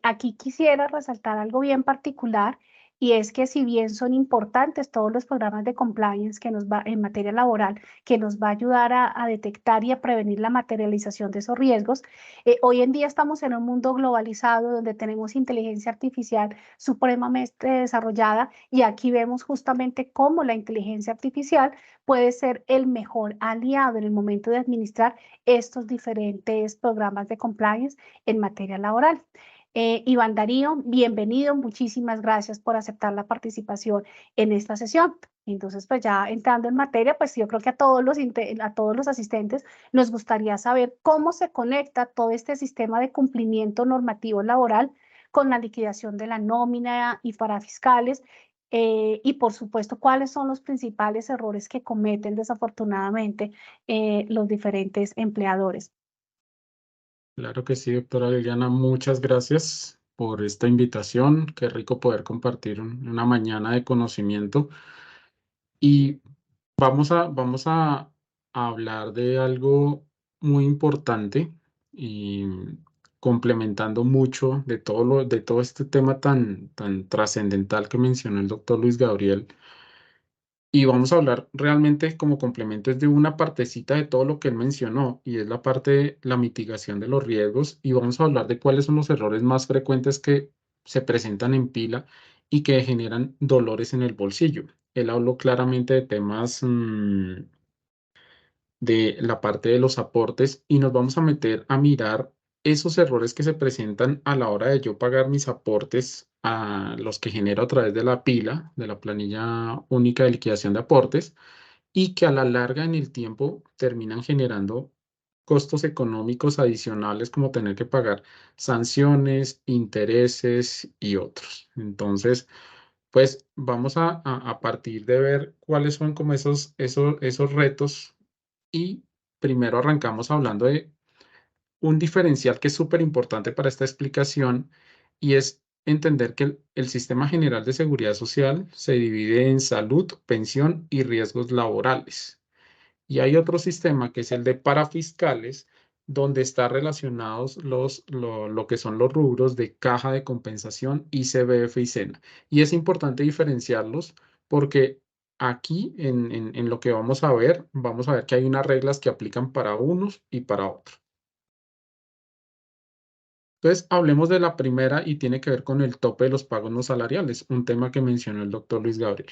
Aquí quisiera resaltar algo bien particular, y es que si bien son importantes todos los programas de compliance que nos va en materia laboral, que nos va a ayudar a detectar y a prevenir la materialización de esos riesgos, hoy en día estamos en un mundo globalizado donde tenemos inteligencia artificial supremamente desarrollada, y aquí vemos justamente cómo la inteligencia artificial puede ser el mejor aliado en el momento de administrar estos diferentes programas de compliance en materia laboral. Iván Darío, bienvenido, muchísimas gracias por aceptar la participación en esta sesión. Entonces, pues ya entrando en materia, pues yo creo que a todos los asistentes nos gustaría saber cómo se conecta todo este sistema de cumplimiento normativo laboral con la liquidación de la nómina y parafiscales, y por supuesto, cuáles son los principales errores que cometen desafortunadamente los diferentes empleadores. Claro que sí, doctora Liliana, muchas gracias por esta invitación. Qué rico poder compartir una mañana de conocimiento. Y vamos a hablar de algo muy importante y complementando mucho de todo este tema tan trascendental que mencionó el doctor Luis Gabriel. Y vamos a hablar realmente como complemento es de una partecita de todo lo que él mencionó, y es la parte de la mitigación de los riesgos, y vamos a hablar de cuáles son los errores más frecuentes que se presentan en pila y que generan dolores en el bolsillo. Él habló claramente de temas de la parte de los aportes, y nos vamos a meter a mirar esos errores que se presentan a la hora de yo pagar mis aportes a los que genero a través de la pila, de la planilla única de liquidación de aportes, y que a la larga en el tiempo terminan generando costos económicos adicionales como tener que pagar sanciones, intereses y otros. Entonces, pues vamos a partir de ver cuáles son como esos retos y primero arrancamos hablando de un diferencial que es súper importante para esta explicación y es entender que el Sistema General de Seguridad Social se divide en salud, pensión y riesgos laborales. Y hay otro sistema que es el de parafiscales, donde están relacionados lo que son los rubros de caja de compensación, ICBF y SENA. Y es importante diferenciarlos porque aquí en lo que vamos a ver que hay unas reglas que aplican para unos y para otros. Entonces, hablemos de la primera y tiene que ver con el tope de los pagos no salariales, un tema que mencionó el doctor Luis Gabriel.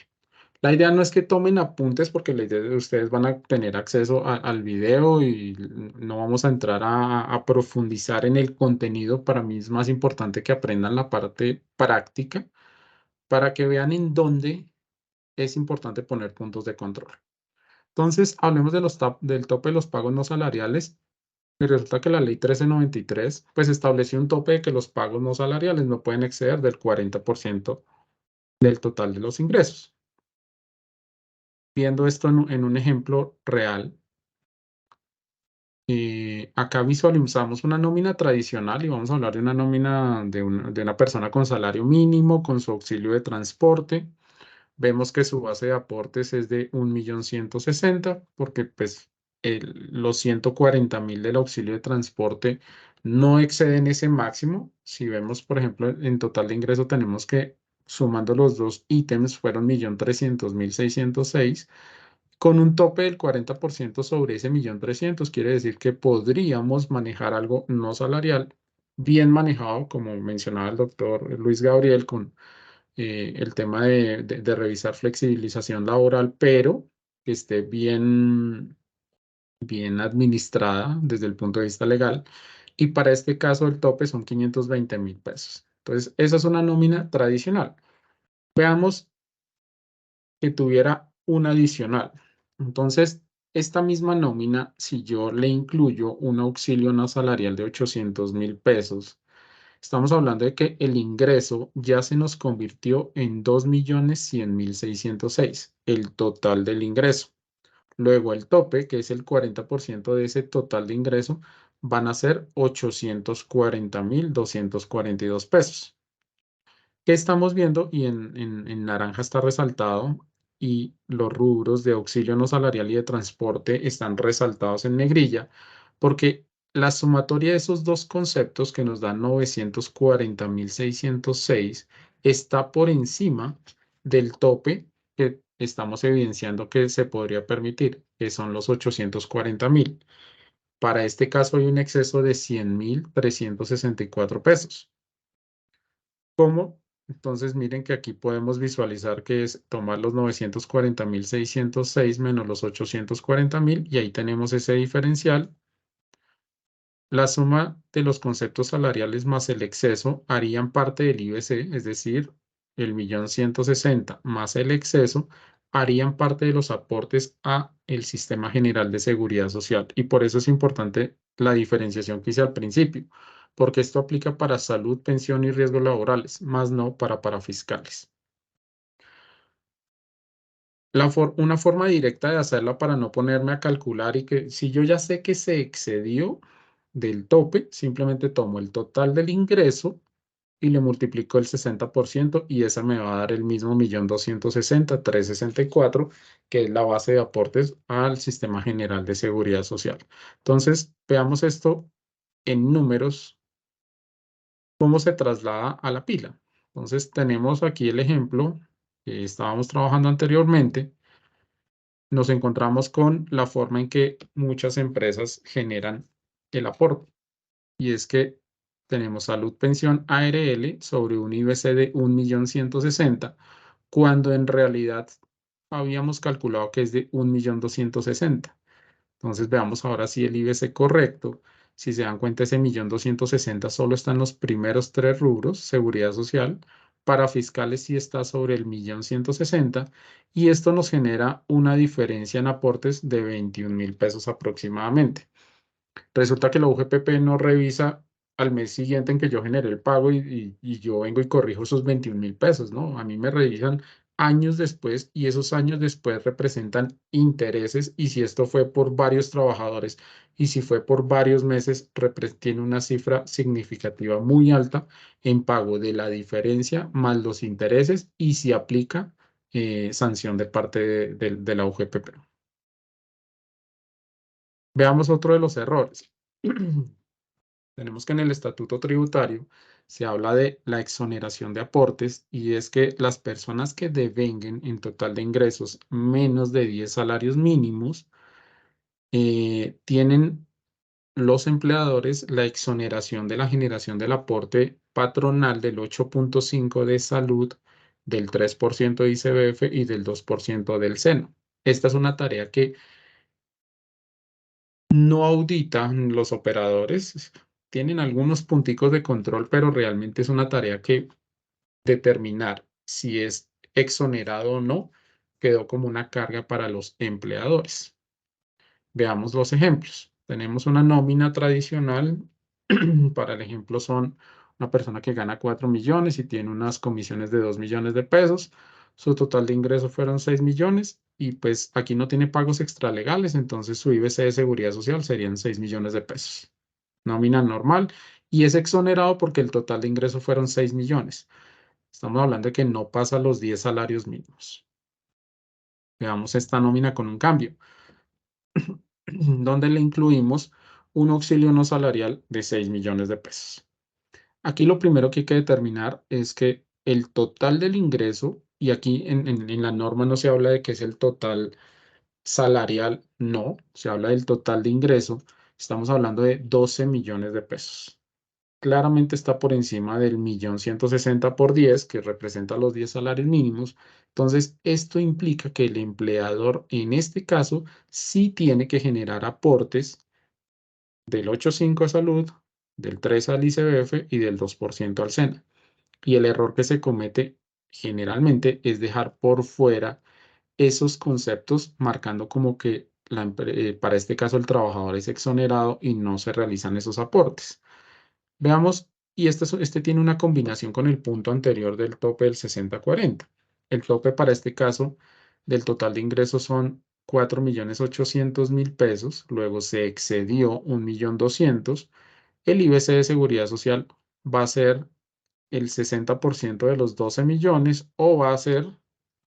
La idea no es que tomen apuntes porque la idea de ustedes van a tener acceso al video y no vamos a entrar a profundizar en el contenido. Para mí es más importante que aprendan la parte práctica para que vean en dónde es importante poner puntos de control. Entonces, hablemos de del tope de los pagos no salariales. Y resulta que la ley 1393 pues estableció un tope de que los pagos no salariales no pueden exceder del 40% del total de los ingresos. Viendo esto en un ejemplo real, acá visualizamos una nómina tradicional y vamos a hablar de una nómina de una persona con salario mínimo, con su auxilio de transporte. Vemos que su base de aportes es de 1.160.000 porque pues los 140.000 del auxilio de transporte no exceden ese máximo. Si vemos, por ejemplo, en total de ingreso tenemos que sumando los dos ítems fueron 1.300.606 con un tope del 40% sobre ese 1.300.000. Quiere decir que podríamos manejar algo no salarial bien manejado, como mencionaba el doctor Luis Gabriel, con el tema de revisar flexibilización laboral, pero que esté bien administrada desde el punto de vista legal. Y para este caso el tope son 520.000 pesos. Entonces, esa es una nómina tradicional. Veamos que tuviera un adicional. Entonces, esta misma nómina, si yo le incluyo un auxilio no salarial de 800.000 pesos, estamos hablando de que el ingreso ya se nos convirtió en 2.100.606, el total del ingreso. Luego el tope, que es el 40% de ese total de ingreso, van a ser 840.242 pesos. ¿Qué estamos viendo? Y en naranja está resaltado y los rubros de auxilio no salarial y de transporte están resaltados en negrilla, porque la sumatoria de esos dos conceptos que nos dan 940.606 está por encima del tope que estamos evidenciando que se podría permitir, que son los 840.000. Para este caso hay un exceso de 100.364 pesos. ¿Cómo? Entonces miren que aquí podemos visualizar que es tomar los 940.606 menos los 840.000 y ahí tenemos ese diferencial. La suma de los conceptos salariales más el exceso harían parte del IBC, es decir, el 1.160.000 más el exceso harían parte de los aportes a el Sistema General de Seguridad Social. Y por eso es importante la diferenciación que hice al principio, porque esto aplica para salud, pensión y riesgos laborales, más no para parafiscales. Una forma directa de hacerla para no ponerme a calcular y que si yo ya sé que se excedió del tope, simplemente tomo el total del ingreso y le multiplico el 60% y esa me va a dar el mismo 1.260.364, que es la base de aportes al Sistema General de Seguridad Social. Entonces, veamos esto en números, cómo se traslada a la pila. Entonces, tenemos aquí el ejemplo que estábamos trabajando anteriormente. Nos encontramos con la forma en que muchas empresas generan el aporte. Y es que tenemos salud, pensión, ARL sobre un IBC de 1.160.000, cuando en realidad habíamos calculado que es de 1.260.000. Entonces veamos ahora si el IBC correcto Si se dan cuenta, ese 1.260.000 solo está en los primeros 3 rubros, seguridad social. Para fiscales sí está sobre el 1.160.000 y esto nos genera una diferencia en aportes de 21.000 pesos aproximadamente. Resulta que la UGPP no revisa al mes siguiente en que yo generé el pago y yo vengo y corrijo esos 21.000 pesos, ¿no? A mí me revisan años después y esos años después representan intereses y si esto fue por varios trabajadores y si fue por varios meses, tiene una cifra significativa muy alta en pago de la diferencia más los intereses y si aplica sanción de parte de la UGPP. Veamos otro de los errores. Tenemos que en el estatuto tributario se habla de la exoneración de aportes y es que las personas que devenguen en total de ingresos menos de 10 salarios mínimos tienen los empleadores la exoneración de la generación del aporte patronal del 8.5% de salud, del 3% de ICBF y del 2% del SENA. Esta es una tarea que no auditan los operadores, tienen algunos punticos de control, pero realmente es una tarea que determinar si es exonerado o no quedó como una carga para los empleadores. Veamos los ejemplos. Tenemos una nómina tradicional, para el ejemplo son una persona que gana 4 millones y tiene unas comisiones de 2 millones de pesos. Su total de ingresos fueron 6 millones y pues aquí no tiene pagos extralegales, entonces su IBC de seguridad social serían 6 millones de pesos. Nómina normal y es exonerado porque el total de ingresos fueron 6 millones. Estamos hablando de que no pasa los 10 salarios mínimos. Veamos esta nómina con un cambio, donde le incluimos un auxilio no salarial de 6 millones de pesos. Aquí lo primero que hay que determinar es que el total del ingreso, y aquí en la norma no se habla de que es el total salarial, no, se habla del total de ingreso, estamos hablando de 12 millones de pesos. Claramente está por encima del 1.160.000 por 10, que representa los 10 salarios mínimos. Entonces, esto implica que el empleador, en este caso, sí tiene que generar aportes del 8.5 a salud, del 3 al ICBF y del 2% al SENA. Y el error que se comete generalmente es dejar por fuera esos conceptos, marcando como que para este caso el trabajador es exonerado y no se realizan esos aportes. Veamos, y este tiene una combinación con el punto anterior del tope del 60-40. El tope para este caso del total de ingresos son 4.800.000 pesos, luego se excedió 1.200.000. El IBC de seguridad social va a ser el 60% de los 12 millones o va a ser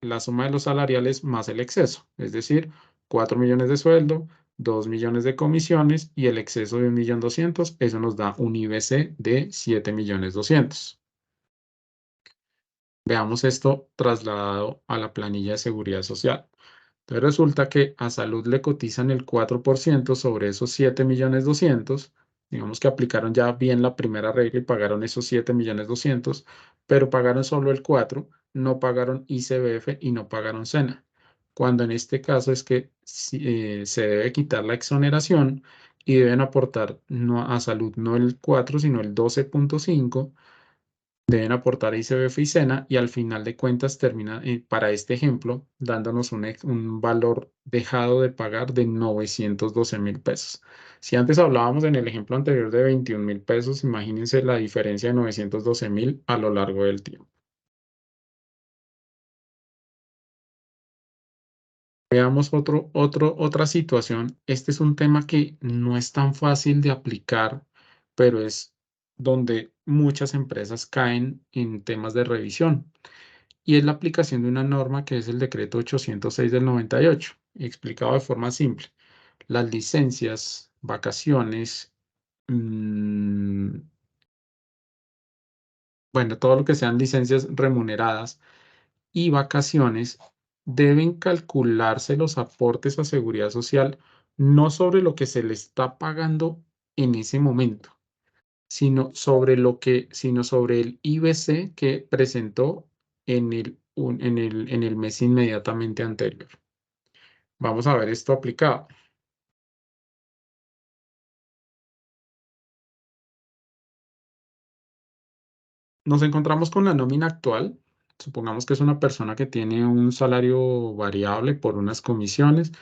la suma de los salariales más el exceso, es decir, 4 millones de sueldo, 2 millones de comisiones y el exceso de 1.200.000, eso nos da un IBC de 7.200.000. Veamos esto trasladado a la planilla de seguridad social. Entonces resulta que a salud le cotizan el 4% sobre esos 7.200.000. Digamos que aplicaron ya bien la primera regla y pagaron esos 7.200.000, pero pagaron solo el 4%, no pagaron ICBF y no pagaron SENA. Cuando en este caso es que se debe quitar la exoneración y deben aportar no a salud no el 4, sino el 12.5. Deben aportar ICBF y SENA y al final de cuentas termina, para este ejemplo, dándonos un valor dejado de pagar de 912.000 pesos. Si antes hablábamos en el ejemplo anterior de 21.000 pesos, imagínense la diferencia de 912.000 a lo largo del tiempo. Veamos otra situación. Este es un tema que no es tan fácil de aplicar, pero es donde muchas empresas caen en temas de revisión. Y es la aplicación de una norma que es el decreto 806 del 98, explicado de forma simple. Las licencias, vacaciones, bueno, todo lo que sean licencias remuneradas y vacaciones, deben calcularse los aportes a seguridad social no sobre lo que se le está pagando en ese momento, sino sobre el IBC que presentó en el mes inmediatamente anterior. Vamos a ver esto aplicado. nos encontramos con la nómina actual. Supongamos que es una persona que tiene un salario variable por unas comisiones.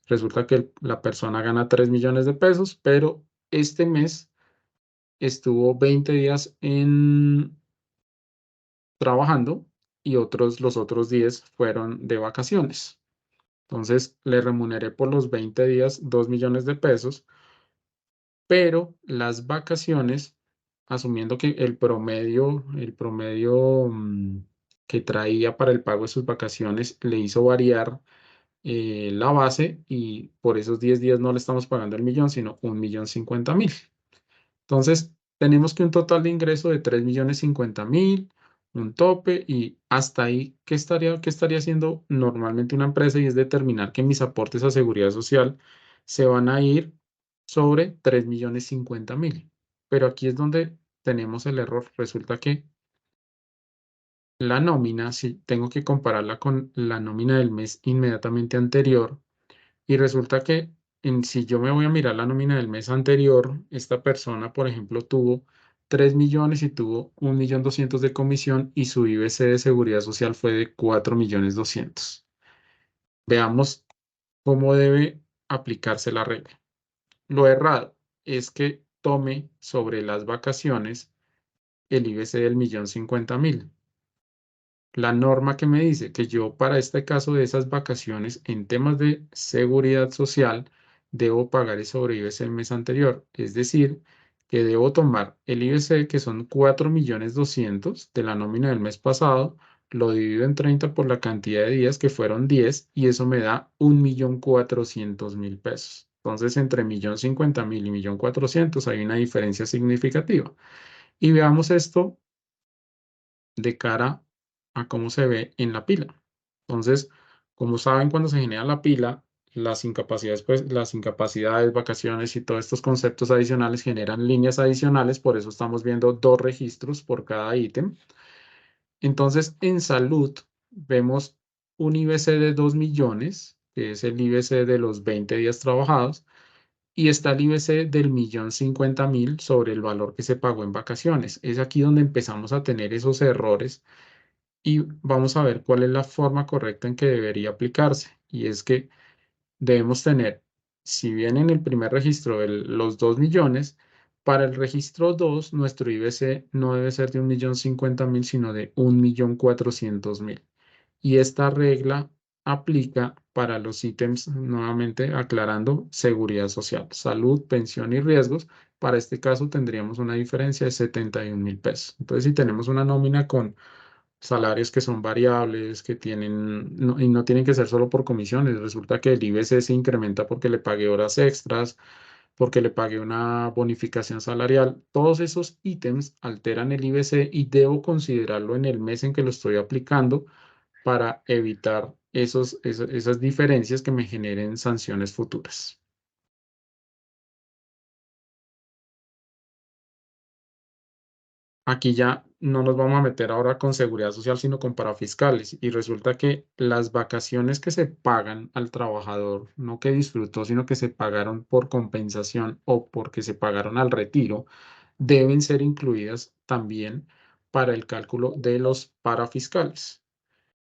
Resulta que la persona gana 3 millones de pesos, pero este mes estuvo 20 días trabajando y los otros 10 fueron de vacaciones. Entonces le remuneré por los 20 días 2 millones de pesos, pero las vacaciones, asumiendo que el promedio que traía para el pago de sus vacaciones le hizo variar la base y por esos 10 días no le estamos pagando el millón, sino 1.050.000. Entonces, tenemos que un total de ingreso de 3.050.000, un tope y hasta ahí, ¿qué estaría haciendo normalmente una empresa? Y es determinar que mis aportes a seguridad social se van a ir sobre 3.050.000. Pero aquí es donde tenemos el error. Resulta que la nómina, si tengo que compararla con la nómina del mes inmediatamente anterior, y resulta que si yo me voy a mirar la nómina del mes anterior, esta persona, por ejemplo, tuvo 3 millones y tuvo 1.200.000 de comisión y su IBC de seguridad social fue de 4.200.000. Veamos cómo debe aplicarse la regla. Lo errado es que tome sobre las vacaciones el IBC del 1.050.000. La norma que me dice que yo para este caso de esas vacaciones en temas de seguridad social debo pagar el sobre IBC el mes anterior. Es decir, que debo tomar el IBC que son 4.200.000 de la nómina del mes pasado, lo divido en 30 por la cantidad de días que fueron 10 y eso me da 1.400.000 pesos. Entonces entre 1.050.000 y 1.400.000 hay una diferencia significativa. Y veamos esto de cara a cómo se ve en la pila. Entonces, como saben, cuando se genera la pila, las incapacidades, vacaciones y todos estos conceptos adicionales generan líneas adicionales, por eso estamos viendo 2 registros por cada ítem. Entonces, en salud vemos un IBC de 2 millones, que es el IBC de los 20 días trabajados, y está el IBC del 1.050.000 sobre el valor que se pagó en vacaciones. Es aquí donde empezamos a tener esos errores y vamos a ver cuál es la forma correcta en que debería aplicarse. Y es que debemos tener, si bien en el primer registro los 2 millones, para el registro 2 nuestro IBC no debe ser de 1.050.000, sino de 1.400.000. Y esta regla aplica para los ítems, nuevamente aclarando, seguridad social, salud, pensión y riesgos. Para este caso tendríamos una diferencia de 71.000 pesos. Entonces, si tenemos una nómina con salarios que son variables, que tienen, y no tienen que ser solo por comisiones. Resulta que el IBC se incrementa porque le pagué horas extras, porque le pagué una bonificación salarial. Todos esos ítems alteran el IBC y debo considerarlo en el mes en que lo estoy aplicando para evitar esas diferencias que me generen sanciones futuras. Aquí ya no nos vamos a meter ahora con seguridad social, sino con parafiscales. Y resulta que las vacaciones que se pagan al trabajador, no que disfrutó, sino que se pagaron por compensación o porque se pagaron al retiro, deben ser incluidas también para el cálculo de los parafiscales.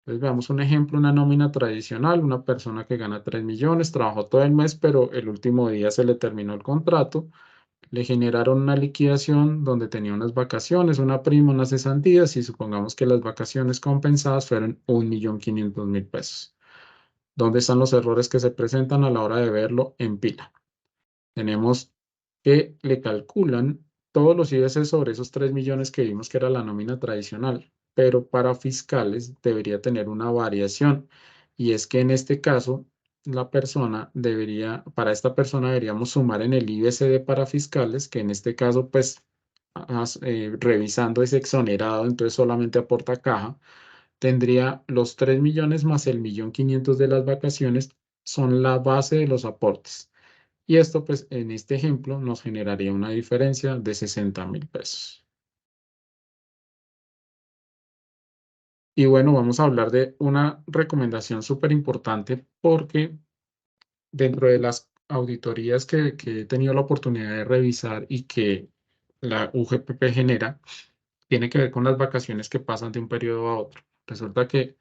Entonces veamos un ejemplo, una nómina tradicional, una persona que gana 3 millones, trabajó todo el mes, pero el último día se le terminó el contrato, le generaron una liquidación donde tenía unas vacaciones, una prima, unas cesantías y supongamos que las vacaciones compensadas fueron 1.500.000 pesos. ¿Dónde están los errores que se presentan a la hora de verlo en pila? Tenemos que le calculan todos los IBC sobre esos 3 millones que vimos que era la nómina tradicional, pero para fiscales debería tener una variación y es que en este caso para esta persona deberíamos sumar en el IBC de parafiscales, que en este caso pues revisando es exonerado, entonces solamente aporta caja, tendría los 3 millones más el 1.500.000 de las vacaciones, son la base de los aportes. Y esto, pues, en este ejemplo nos generaría una diferencia de 60.000 pesos. Y bueno, vamos a hablar de una recomendación súper importante porque dentro de las auditorías que he tenido la oportunidad de revisar y que la UGPP genera, tiene que ver con las vacaciones que pasan de un periodo a otro. Resulta que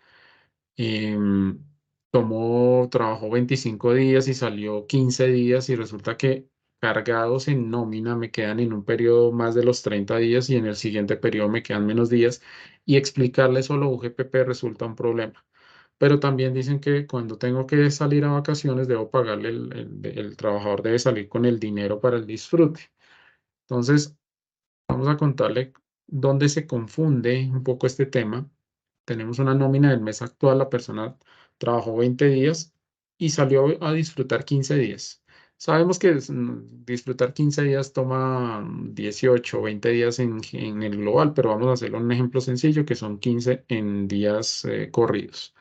trabajó 25 días y salió 15 días y resulta que cargados en nómina me quedan en un periodo más de los 30 días y en el siguiente periodo me quedan menos días y explicarle solo UGPP resulta un problema. Pero también dicen que cuando tengo que salir a vacaciones debo pagarle, el trabajador debe salir con el dinero para el disfrute. Entonces, vamos a contarle dónde se confunde un poco este tema. Tenemos una nómina del mes actual, la persona trabajó 20 días y salió a disfrutar 15 días. Sabemos que disfrutar 15 días toma 18 o 20 días en el global, pero vamos a hacerlo un ejemplo sencillo, que son 15 en días corridos.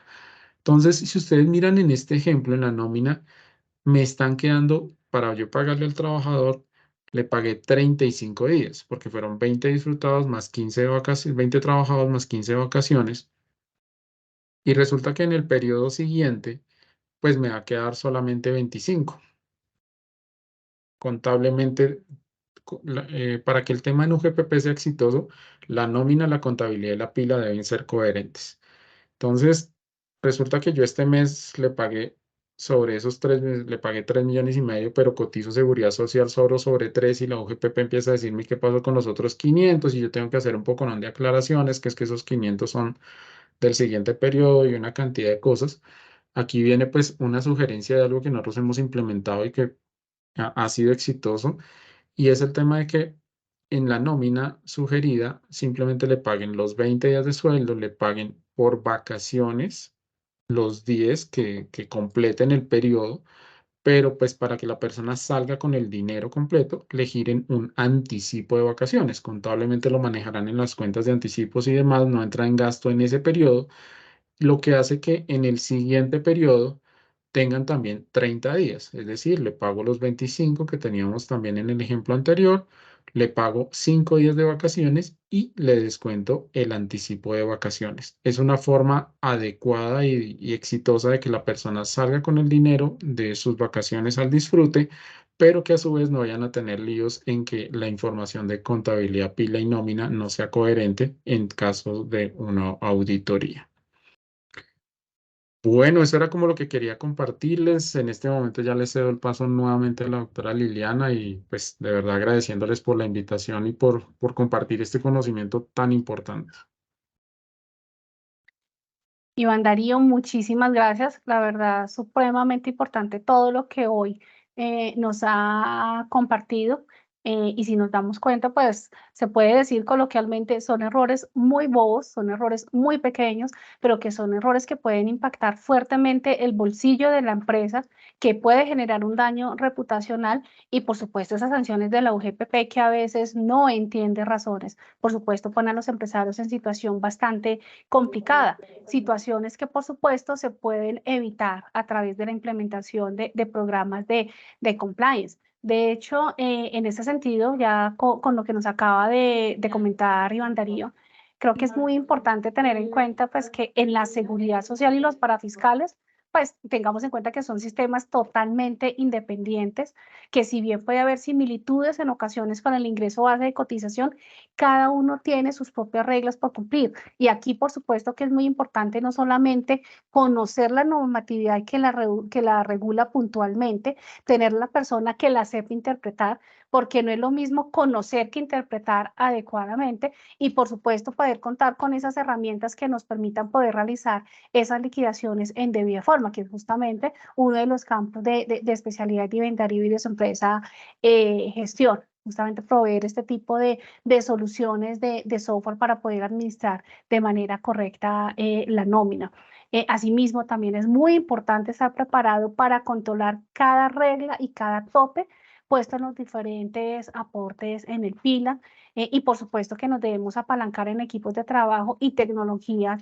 Entonces, si ustedes miran en este ejemplo, en la nómina, me están quedando, para yo pagarle al trabajador, le pagué 35 días, porque fueron 20 disfrutados más 15 de vacaciones, 20 trabajados más 15 de vacaciones. Y resulta que en el periodo siguiente, pues me va a quedar solamente 25. Contablemente, para que el tema en UGPP sea exitoso, la nómina, la contabilidad y la pila deben ser coherentes. Entonces, resulta que yo este mes le pagué sobre esos 3 meses, le pagué 3,5 millones, pero cotizo seguridad social sobre 3 y la UGPP empieza a decirme qué pasó con los otros 500 y yo tengo que hacer un poco de aclaraciones, que es que esos 500 son del siguiente periodo y una cantidad de cosas. Aquí viene pues una sugerencia de algo que nosotros hemos implementado y que ha sido exitoso y es el tema de que en la nómina sugerida simplemente le paguen los 20 días de sueldo, le paguen por vacaciones los 10 que completen el periodo, pero pues para que la persona salga con el dinero completo, le giren un anticipo de vacaciones. Contablemente lo manejarán en las cuentas de anticipos y demás, no entra en gasto en ese periodo, lo que hace que en el siguiente periodo tengan también 30 días, es decir, le pago los 25 que teníamos también en el ejemplo anterior, le pago 5 días de vacaciones y le descuento el anticipo de vacaciones. Es una forma adecuada y exitosa de que la persona salga con el dinero de sus vacaciones al disfrute, pero que a su vez no vayan a tener líos en que la información de contabilidad, pila y nómina no sea coherente en caso de una auditoría. Bueno, eso era como lo que quería compartirles. En este momento ya les cedo el paso nuevamente a la doctora Liliana y pues de verdad agradeciéndoles por la invitación y por compartir este conocimiento tan importante. Iván Darío, muchísimas gracias. La verdad, supremamente importante todo lo que hoy nos ha compartido. Y si nos damos cuenta, pues se puede decir coloquialmente, son errores muy bobos, son errores muy pequeños, pero que son errores que pueden impactar fuertemente el bolsillo de la empresa, que puede generar un daño reputacional y, por supuesto, esas sanciones de la UGPP que a veces no entiende razones. Por supuesto, ponen a los empresarios en situación bastante complicada, situaciones que por supuesto se pueden evitar a través de la implementación de programas de compliance. De hecho, en ese sentido, ya con lo que nos acaba de comentar Iván Darío, creo que es muy importante tener en cuenta pues que en la seguridad social y los parafiscales, pues tengamos en cuenta que son sistemas totalmente independientes, que si bien puede haber similitudes en ocasiones con el ingreso base de cotización, cada uno tiene sus propias reglas por cumplir. Y aquí, por supuesto, que es muy importante no solamente conocer la normatividad que la regula puntualmente, tener la persona que la sepa interpretar, porque no es lo mismo conocer que interpretar adecuadamente y, por supuesto, poder contar con esas herramientas que nos permitan poder realizar esas liquidaciones en debida forma, que es justamente uno de los campos de especialidad de inventario y de su empresa gestión, justamente proveer este tipo de soluciones de software para poder administrar de manera correcta la nómina. Asimismo, también es muy importante estar preparado para controlar cada regla y cada tope puesto en los diferentes aportes en el PILA y por supuesto que nos debemos apalancar en equipos de trabajo y tecnología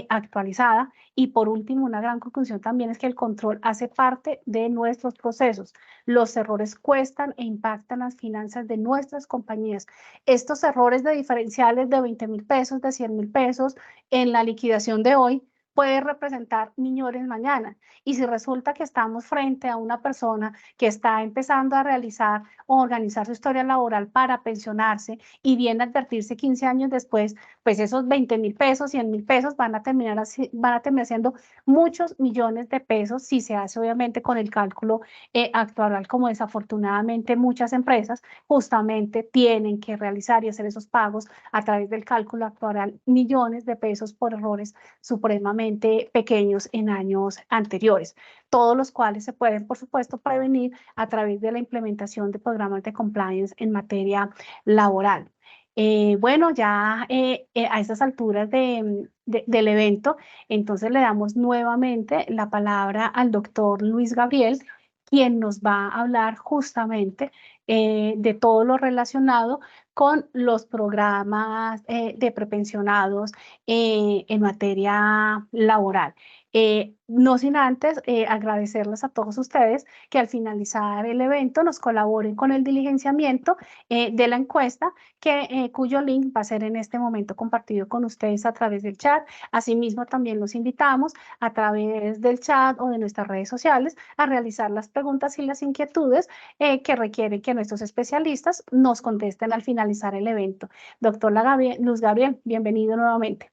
actualizada. Y por último, una gran conclusión también es que el control hace parte de nuestros procesos. Los errores cuestan e impactan las finanzas de nuestras compañías. Estos errores de diferenciales de 20,000 pesos, de 100,000 pesos en la liquidación de hoy, puede representar millones mañana. Y si resulta que estamos frente a una persona que está empezando a realizar o organizar su historia laboral para pensionarse y viene a advertirse 15 años después, pues esos 20.000 pesos, 100.000 pesos van a terminar siendo muchos millones de pesos si se hace obviamente con el cálculo actual, como desafortunadamente muchas empresas justamente tienen que realizar y hacer esos pagos a través del cálculo actual, millones de pesos por errores supremamente pequeños en años anteriores, todos los cuales se pueden, por supuesto, prevenir a través de la implementación de programas de compliance en materia laboral. Bueno, ya a estas alturas del evento, entonces le damos nuevamente la palabra al doctor Luis Gabriel, quien nos va a hablar justamente de todo lo relacionado con los programas de prepensionados en materia laboral. No sin antes agradecerles a todos ustedes que al finalizar el evento nos colaboren con el diligenciamiento de la encuesta, cuyo link va a ser en este momento compartido con ustedes a través del chat. Asimismo, también los invitamos a través del chat o de nuestras redes sociales a realizar las preguntas y las inquietudes que requieren que nuestros especialistas nos contesten al finalizar el evento. Doctor Luz Gabriel, bienvenido nuevamente.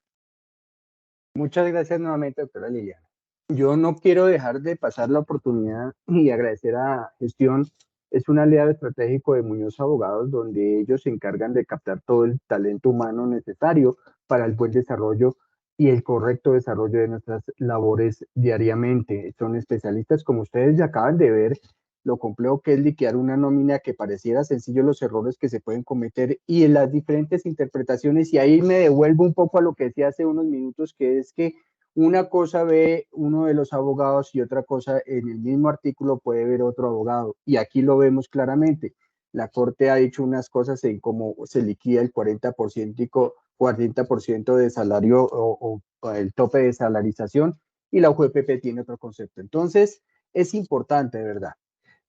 Muchas gracias nuevamente, doctora Liliana. Yo no quiero dejar de pasar la oportunidad y agradecer a Gestión. Es un aliado estratégico de Muñoz Abogados, donde ellos se encargan de captar todo el talento humano necesario para el buen desarrollo y el correcto desarrollo de nuestras labores diariamente. Son especialistas, como ustedes ya acaban de ver, lo complejo que es liquidar una nómina, que pareciera sencillo los errores que se pueden cometer y en las diferentes interpretaciones. Y ahí me devuelvo un poco a lo que decía hace unos minutos, que es que una cosa ve uno de los abogados y otra cosa en el mismo artículo puede ver otro abogado. Y aquí lo vemos claramente. La Corte ha dicho unas cosas en cómo se liquida el 40% de salario o el tope de salarización, y la UJPP tiene otro concepto. Entonces, es importante, de verdad.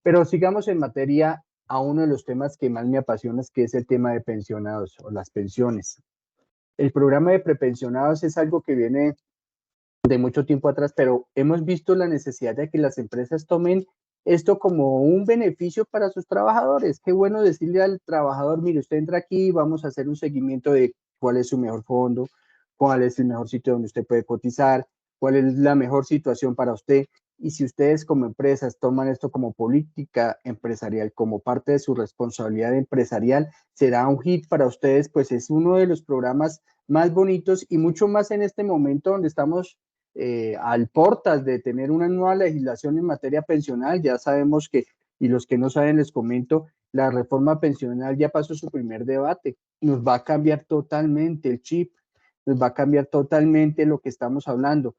Pero sigamos en materia a uno de los temas que más me apasiona, que es el tema de pensionados o las pensiones. El programa de prepensionados es algo que viene de mucho tiempo atrás, pero hemos visto la necesidad de que las empresas tomen esto como un beneficio para sus trabajadores. Qué bueno decirle al trabajador, mire, usted entra aquí, vamos a hacer un seguimiento de cuál es su mejor fondo, cuál es el mejor sitio donde usted puede cotizar, cuál es la mejor situación para usted. Y si ustedes como empresas toman esto como política empresarial, como parte de su responsabilidad empresarial, será un hit para ustedes, pues es uno de los programas más bonitos y mucho más en este momento donde estamos al portas de tener una nueva legislación en materia pensional. Ya sabemos que, y los que no saben les comento, la reforma pensional ya pasó su primer debate. Nos va a cambiar totalmente el chip, nos va a cambiar totalmente lo que estamos hablando.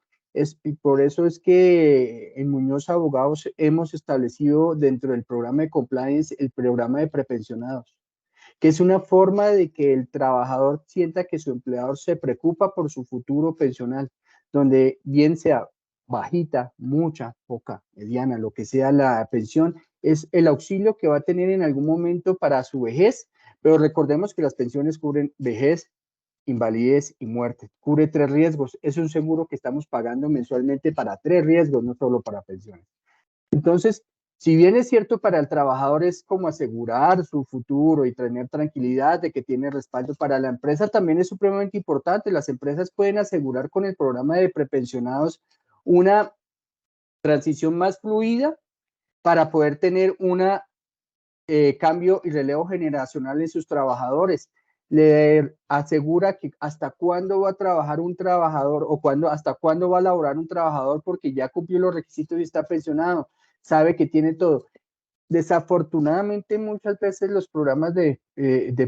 Y por eso es que en Muñoz Abogados hemos establecido dentro del programa de compliance el programa de prepensionados, que es una forma de que el trabajador sienta que su empleador se preocupa por su futuro pensional, donde bien sea bajita, mucha, poca, mediana, lo que sea la pensión, es el auxilio que va a tener en algún momento para su vejez. Pero recordemos que las pensiones cubren vejez, invalidez y muerte. Cubre 3 riesgos. Es un seguro que estamos pagando mensualmente para 3 riesgos, no solo para pensiones. Entonces, si bien es cierto para el trabajador es como asegurar su futuro y tener tranquilidad de que tiene respaldo, para la empresa también es supremamente importante. Las empresas pueden asegurar con el programa de prepensionados una transición más fluida para poder tener una cambio y relevo generacional en sus trabajadores. Le asegura que hasta cuándo va a trabajar un trabajador o hasta cuándo va a laborar un trabajador porque ya cumplió los requisitos y está pensionado. Sabe que tiene todo. Desafortunadamente, muchas veces los programas de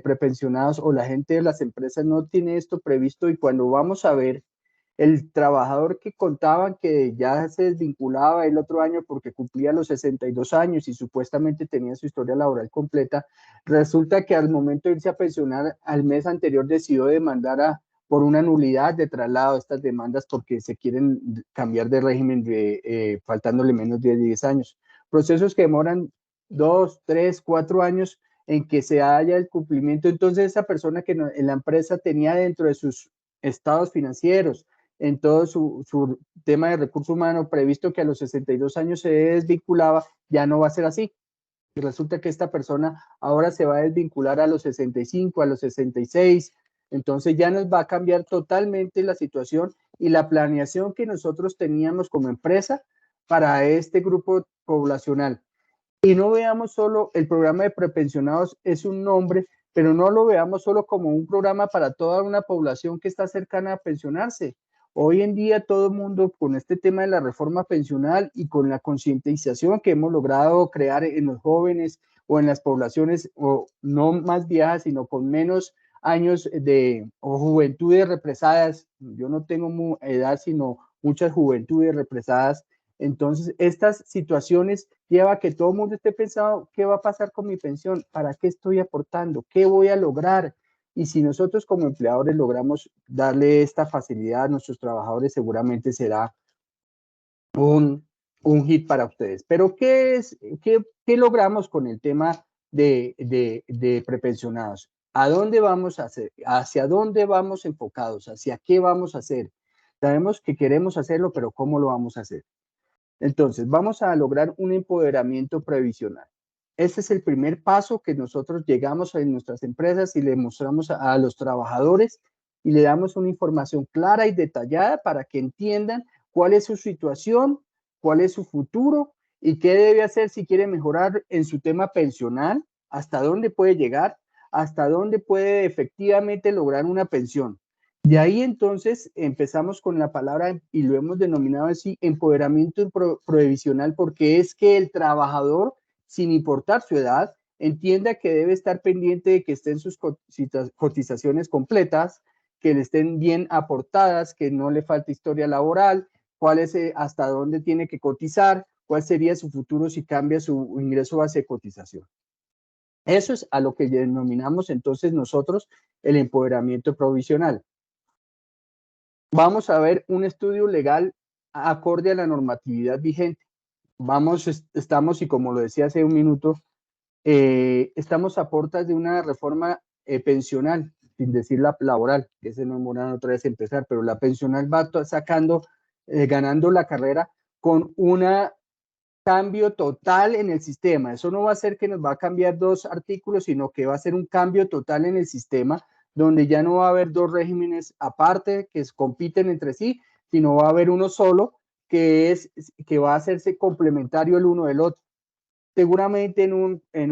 prepensionados o la gente de las empresas no tiene esto previsto, y cuando vamos a ver el trabajador que contaban que ya se desvinculaba el otro año porque cumplía los 62 años y supuestamente tenía su historia laboral completa, resulta que al momento de irse a pensionar al mes anterior decidió demandar por una nulidad de traslado estas demandas porque se quieren cambiar de régimen faltándole menos de 10 años. Procesos que demoran 2, 3, 4 años en que se haya el cumplimiento. Entonces esa persona que en la empresa tenía dentro de sus estados financieros, en todo su tema de recurso humano, previsto que a los 62 años se desvinculaba, ya no va a ser así. Y resulta que esta persona ahora se va a desvincular a los 65, a los 66, entonces ya nos va a cambiar totalmente la situación y la planeación que nosotros teníamos como empresa para este grupo poblacional. Y no veamos solo el programa de prepensionados, es un nombre, pero no lo veamos solo como un programa para toda una población que está cercana a pensionarse. Hoy en día todo el mundo con este tema de la reforma pensional y con la concientización que hemos logrado crear en los jóvenes o en las poblaciones, o no más viejas, sino con menos años o juventudes represadas. Yo no tengo edad, sino muchas juventudes represadas. Entonces, estas situaciones lleva a que todo el mundo esté pensando, ¿qué va a pasar con mi pensión? ¿Para qué estoy aportando? ¿Qué voy a lograr? Y si nosotros como empleadores logramos darle esta facilidad a nuestros trabajadores, seguramente será un hit para ustedes. Pero ¿qué logramos con el tema de prepensionados? ¿A dónde vamos a hacer? ¿Hacia dónde vamos enfocados? ¿Hacia qué vamos a hacer? Sabemos que queremos hacerlo, pero ¿cómo lo vamos a hacer? Entonces, vamos a lograr un empoderamiento previsional. Este es el primer paso que nosotros llegamos en nuestras empresas y le mostramos a los trabajadores y le damos una información clara y detallada para que entiendan cuál es su situación, cuál es su futuro y qué debe hacer si quiere mejorar en su tema pensional, hasta dónde puede llegar, hasta dónde puede efectivamente lograr una pensión. De ahí entonces empezamos con la palabra y lo hemos denominado así, empoderamiento previsional, porque es que el trabajador, sin importar su edad, entienda que debe estar pendiente de que estén sus cotizaciones completas, que le estén bien aportadas, que no le falte historia laboral, cuál es, hasta dónde tiene que cotizar, cuál sería su futuro si cambia su ingreso base de cotización. Eso es a lo que denominamos entonces nosotros el empoderamiento provisional. Vamos a ver un estudio legal acorde a la normatividad vigente. Estamos, y como lo decía hace un minuto, estamos a puertas de una reforma pensional, sin decir la laboral, que se nos demora otra vez empezar, pero la pensional va sacando, ganando la carrera con un cambio total en el sistema. Eso no va a ser que nos va a cambiar dos artículos, sino que va a ser un cambio total en el sistema, donde ya no va a haber dos regímenes aparte que compiten entre sí, sino va a haber uno solo que va a hacerse complementario el uno del otro. Seguramente en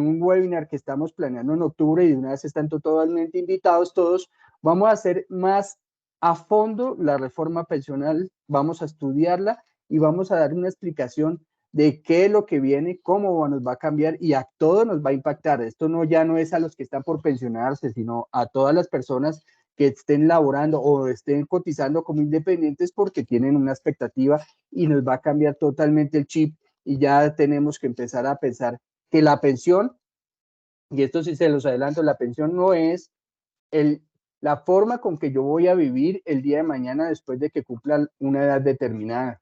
un webinar que estamos planeando en octubre, y de una vez están totalmente invitados todos, vamos a hacer más a fondo la reforma pensional, vamos a estudiarla y vamos a dar una explicación de qué es lo que viene, cómo nos va a cambiar y a todos nos va a impactar. Esto ya no es a los que están por pensionarse, sino a todas las personas que estén laborando o estén cotizando como independientes porque tienen una expectativa y nos va a cambiar totalmente el chip y ya tenemos que empezar a pensar que la pensión, y esto sí se los adelanto, la pensión no es la forma con que yo voy a vivir el día de mañana después de que cumpla una edad determinada.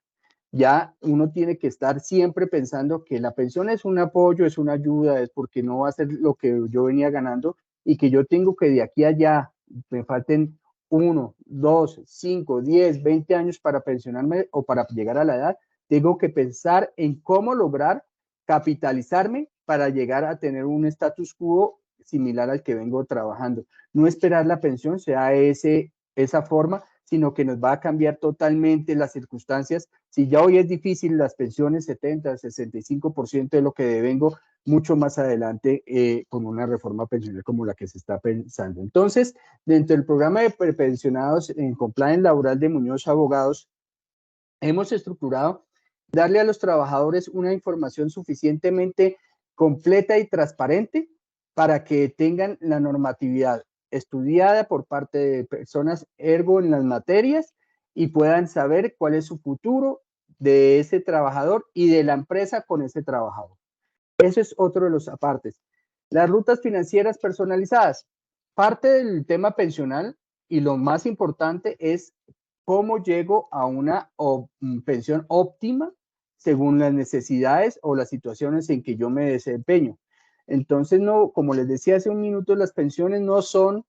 Ya uno tiene que estar siempre pensando que la pensión es un apoyo, es una ayuda, es porque no va a ser lo que yo venía ganando y que yo tengo que de aquí a allá me falten 1, 2, 5, 10, 20 años para pensionarme o para llegar a la edad. Tengo que pensar en cómo lograr capitalizarme para llegar a tener un status quo similar al que vengo trabajando. No esperar la pensión sea esa forma, sino que nos va a cambiar totalmente las circunstancias. Si ya hoy es difícil las pensiones, 70, 65% de lo que devengo, mucho más adelante con una reforma pensional como la que se está pensando. Entonces, dentro del programa de prepensionados en compliance laboral de Muñoz Abogados, hemos estructurado darle a los trabajadores una información suficientemente completa y transparente para que tengan la normatividad estudiada por parte de personas ergo en las materias y puedan saber cuál es su futuro de ese trabajador y de la empresa con ese trabajador. Eso es otro de los apartes. Las rutas financieras personalizadas. Parte del tema pensional y lo más importante es cómo llego a una pensión óptima según las necesidades o las situaciones en que yo me desempeño. Entonces, no, como les decía hace un minuto, las pensiones no son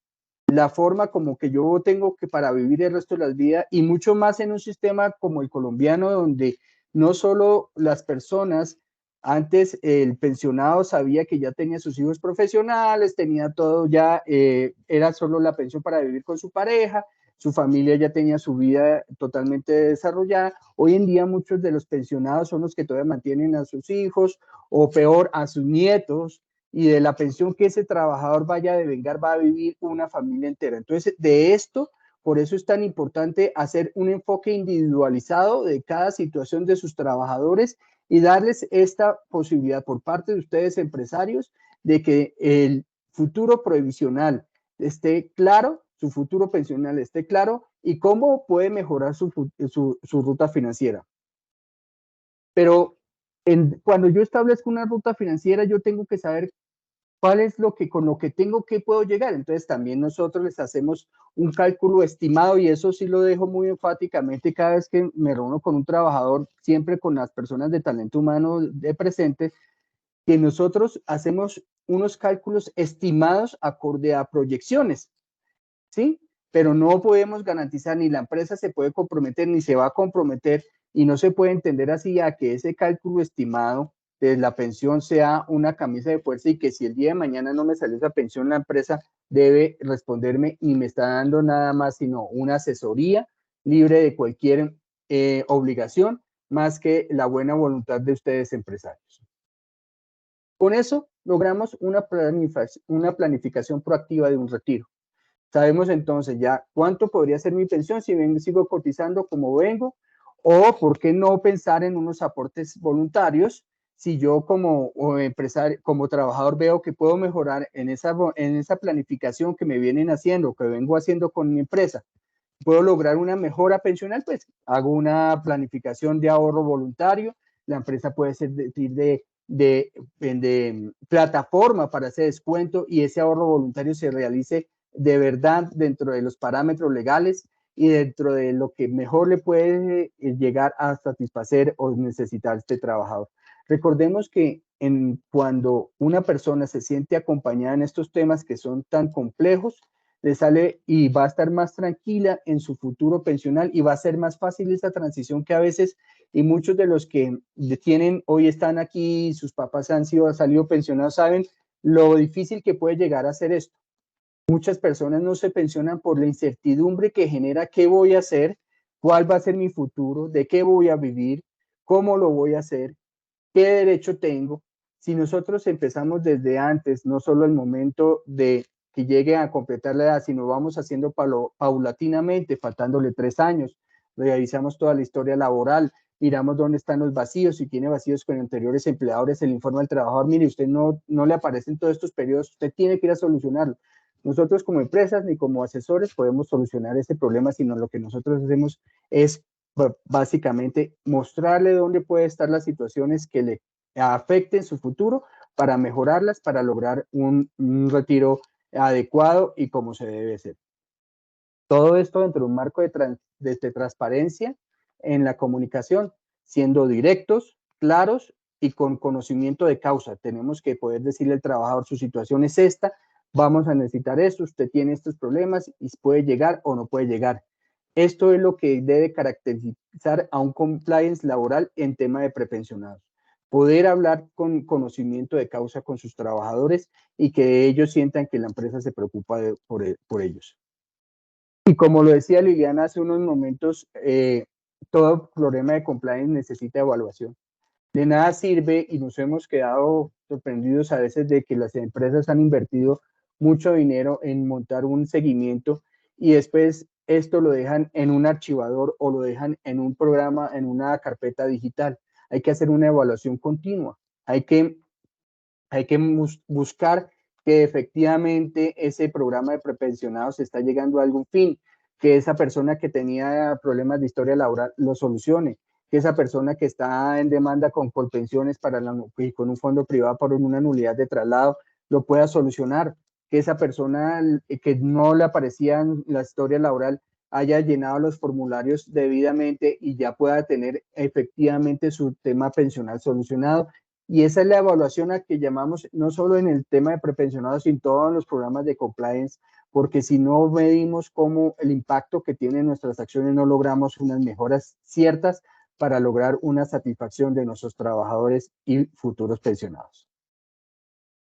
la forma como que yo tengo que para vivir el resto de la vida, y mucho más en un sistema como el colombiano, donde no solo las personas, antes el pensionado sabía que ya tenía sus hijos profesionales, tenía todo ya, era solo la pensión para vivir con su pareja, su familia ya tenía su vida totalmente desarrollada. Hoy en día muchos de los pensionados son los que todavía mantienen a sus hijos, o peor, a sus nietos, y de la pensión que ese trabajador vaya a devengar va a vivir una familia entera. Entonces, de esto, por eso es tan importante hacer un enfoque individualizado de cada situación de sus trabajadores y darles esta posibilidad por parte de ustedes, empresarios, de que el futuro previsional esté claro, su futuro pensional esté claro, y cómo puede mejorar su ruta financiera. Pero cuando yo establezco una ruta financiera, yo tengo que saber cuál es lo que con lo que tengo que puedo llegar. Entonces también nosotros les hacemos un cálculo estimado, y eso sí lo dejo muy enfáticamente cada vez que me reúno con un trabajador, siempre con las personas de talento humano de presente, que nosotros hacemos unos cálculos estimados acorde a proyecciones, ¿sí? Pero no podemos garantizar, ni la empresa se puede comprometer, ni se va a comprometer, y no se puede entender así a que ese cálculo estimado de la pensión sea una camisa de fuerza, y que si el día de mañana no me sale esa pensión, la empresa debe responderme y me está dando nada más sino una asesoría libre de cualquier obligación, más que la buena voluntad de ustedes, empresarios. Con eso logramos una planificación proactiva de un retiro. Sabemos entonces ya cuánto podría ser mi pensión si sigo cotizando como vengo, o por qué no pensar en unos aportes voluntarios si yo como empresario, como trabajador, veo que puedo mejorar en esa planificación que me vienen haciendo, que vengo haciendo con mi empresa. Puedo lograr una mejora pensional, pues hago una planificación de ahorro voluntario. La empresa puede ser de plataforma para ese descuento, y ese ahorro voluntario se realice de verdad dentro de los parámetros legales y dentro de lo que mejor le puede llegar a satisfacer o necesitar este trabajador. Recordemos que cuando una persona se siente acompañada en estos temas que son tan complejos, le sale y va a estar más tranquila en su futuro pensional, y va a ser más fácil esa transición que a veces, y muchos de los que hoy están aquí, sus papás han salido pensionados, saben lo difícil que puede llegar a ser esto. Muchas personas no se pensionan por la incertidumbre que genera qué voy a hacer, cuál va a ser mi futuro, de qué voy a vivir, cómo lo voy a hacer, qué derecho tengo. Si nosotros empezamos desde antes, no solo el momento de que llegue a completar la edad, sino vamos haciendo paulatinamente, faltándole 3 años, revisamos toda la historia laboral, miramos dónde están los vacíos, si tiene vacíos con anteriores empleadores, el informe al trabajador, mire, usted no le aparecen todos estos periodos, usted tiene que ir a solucionarlo. Nosotros como empresas ni como asesores podemos solucionar ese problema, sino lo que nosotros hacemos es básicamente mostrarle dónde puede estar las situaciones que le afecten su futuro, para mejorarlas, para lograr un retiro adecuado y como se debe ser. Todo esto dentro de un marco de transparencia en la comunicación, siendo directos, claros y con conocimiento de causa. Tenemos que poder decirle al trabajador: su situación es esta, vamos a necesitar esto, usted tiene estos problemas y puede llegar o no puede llegar. Esto es lo que debe caracterizar a un compliance laboral en tema de prepensionados. Poder hablar con conocimiento de causa con sus trabajadores, y que ellos sientan que la empresa se preocupa por ellos. Y como lo decía Liliana hace unos momentos, todo problema de compliance necesita evaluación. De nada sirve, y nos hemos quedado sorprendidos a veces de que las empresas han invertido mucho dinero en montar un seguimiento, y después esto lo dejan en un archivador o lo dejan en un programa, en una carpeta digital. Hay que hacer una evaluación continua. Hay que buscar que efectivamente ese programa de prepensionados está llegando a algún fin, que esa persona que tenía problemas de historia laboral lo solucione, que esa persona que está en demanda con Colpensiones y con un fondo privado por una nulidad de traslado lo pueda solucionar, que esa persona que no le aparecía en la historia laboral haya llenado los formularios debidamente y ya pueda tener efectivamente su tema pensional solucionado. Y esa es la evaluación a que llamamos, no solo en el tema de prepensionados, sino en todos los programas de compliance, porque si no medimos cómo el impacto que tienen nuestras acciones, no logramos unas mejoras ciertas para lograr una satisfacción de nuestros trabajadores y futuros pensionados.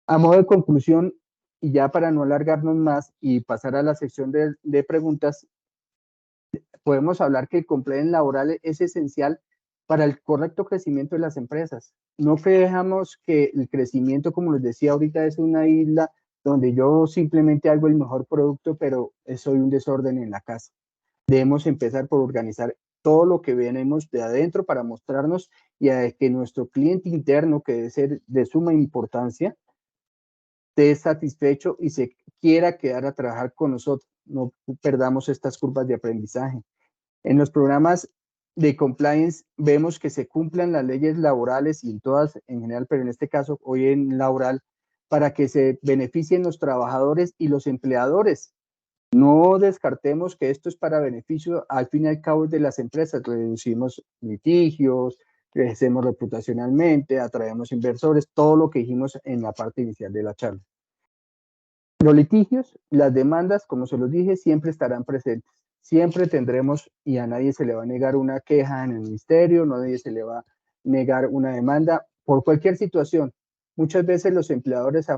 A modo de conclusión, y ya para no alargarnos más y pasar a la sección de preguntas, podemos hablar que el compliance laboral es esencial para el correcto crecimiento de las empresas. No dejamos que el crecimiento, como les decía ahorita, es una isla donde yo simplemente hago el mejor producto, pero soy un desorden en la casa. Debemos empezar por organizar todo lo que venimos de adentro para mostrarnos y a que nuestro cliente interno, que debe ser de suma importancia, esté satisfecho y se quiera quedar a trabajar con nosotros. No perdamos estas curvas de aprendizaje. En los programas de compliance vemos que se cumplan las leyes laborales y en todas en general, pero en este caso hoy en laboral, para que se beneficien los trabajadores y los empleadores. No descartemos que esto es para beneficio al fin y al cabo de las empresas. Reducimos litigios, crecemos reputacionalmente, atraemos inversores, todo lo que dijimos en la parte inicial de la charla. Los litigios, las demandas, como se los dije, siempre estarán presentes. Siempre tendremos, y a nadie se le va a negar una queja en el ministerio, nadie se le va a negar una demanda por cualquier situación. Muchas veces los empleadores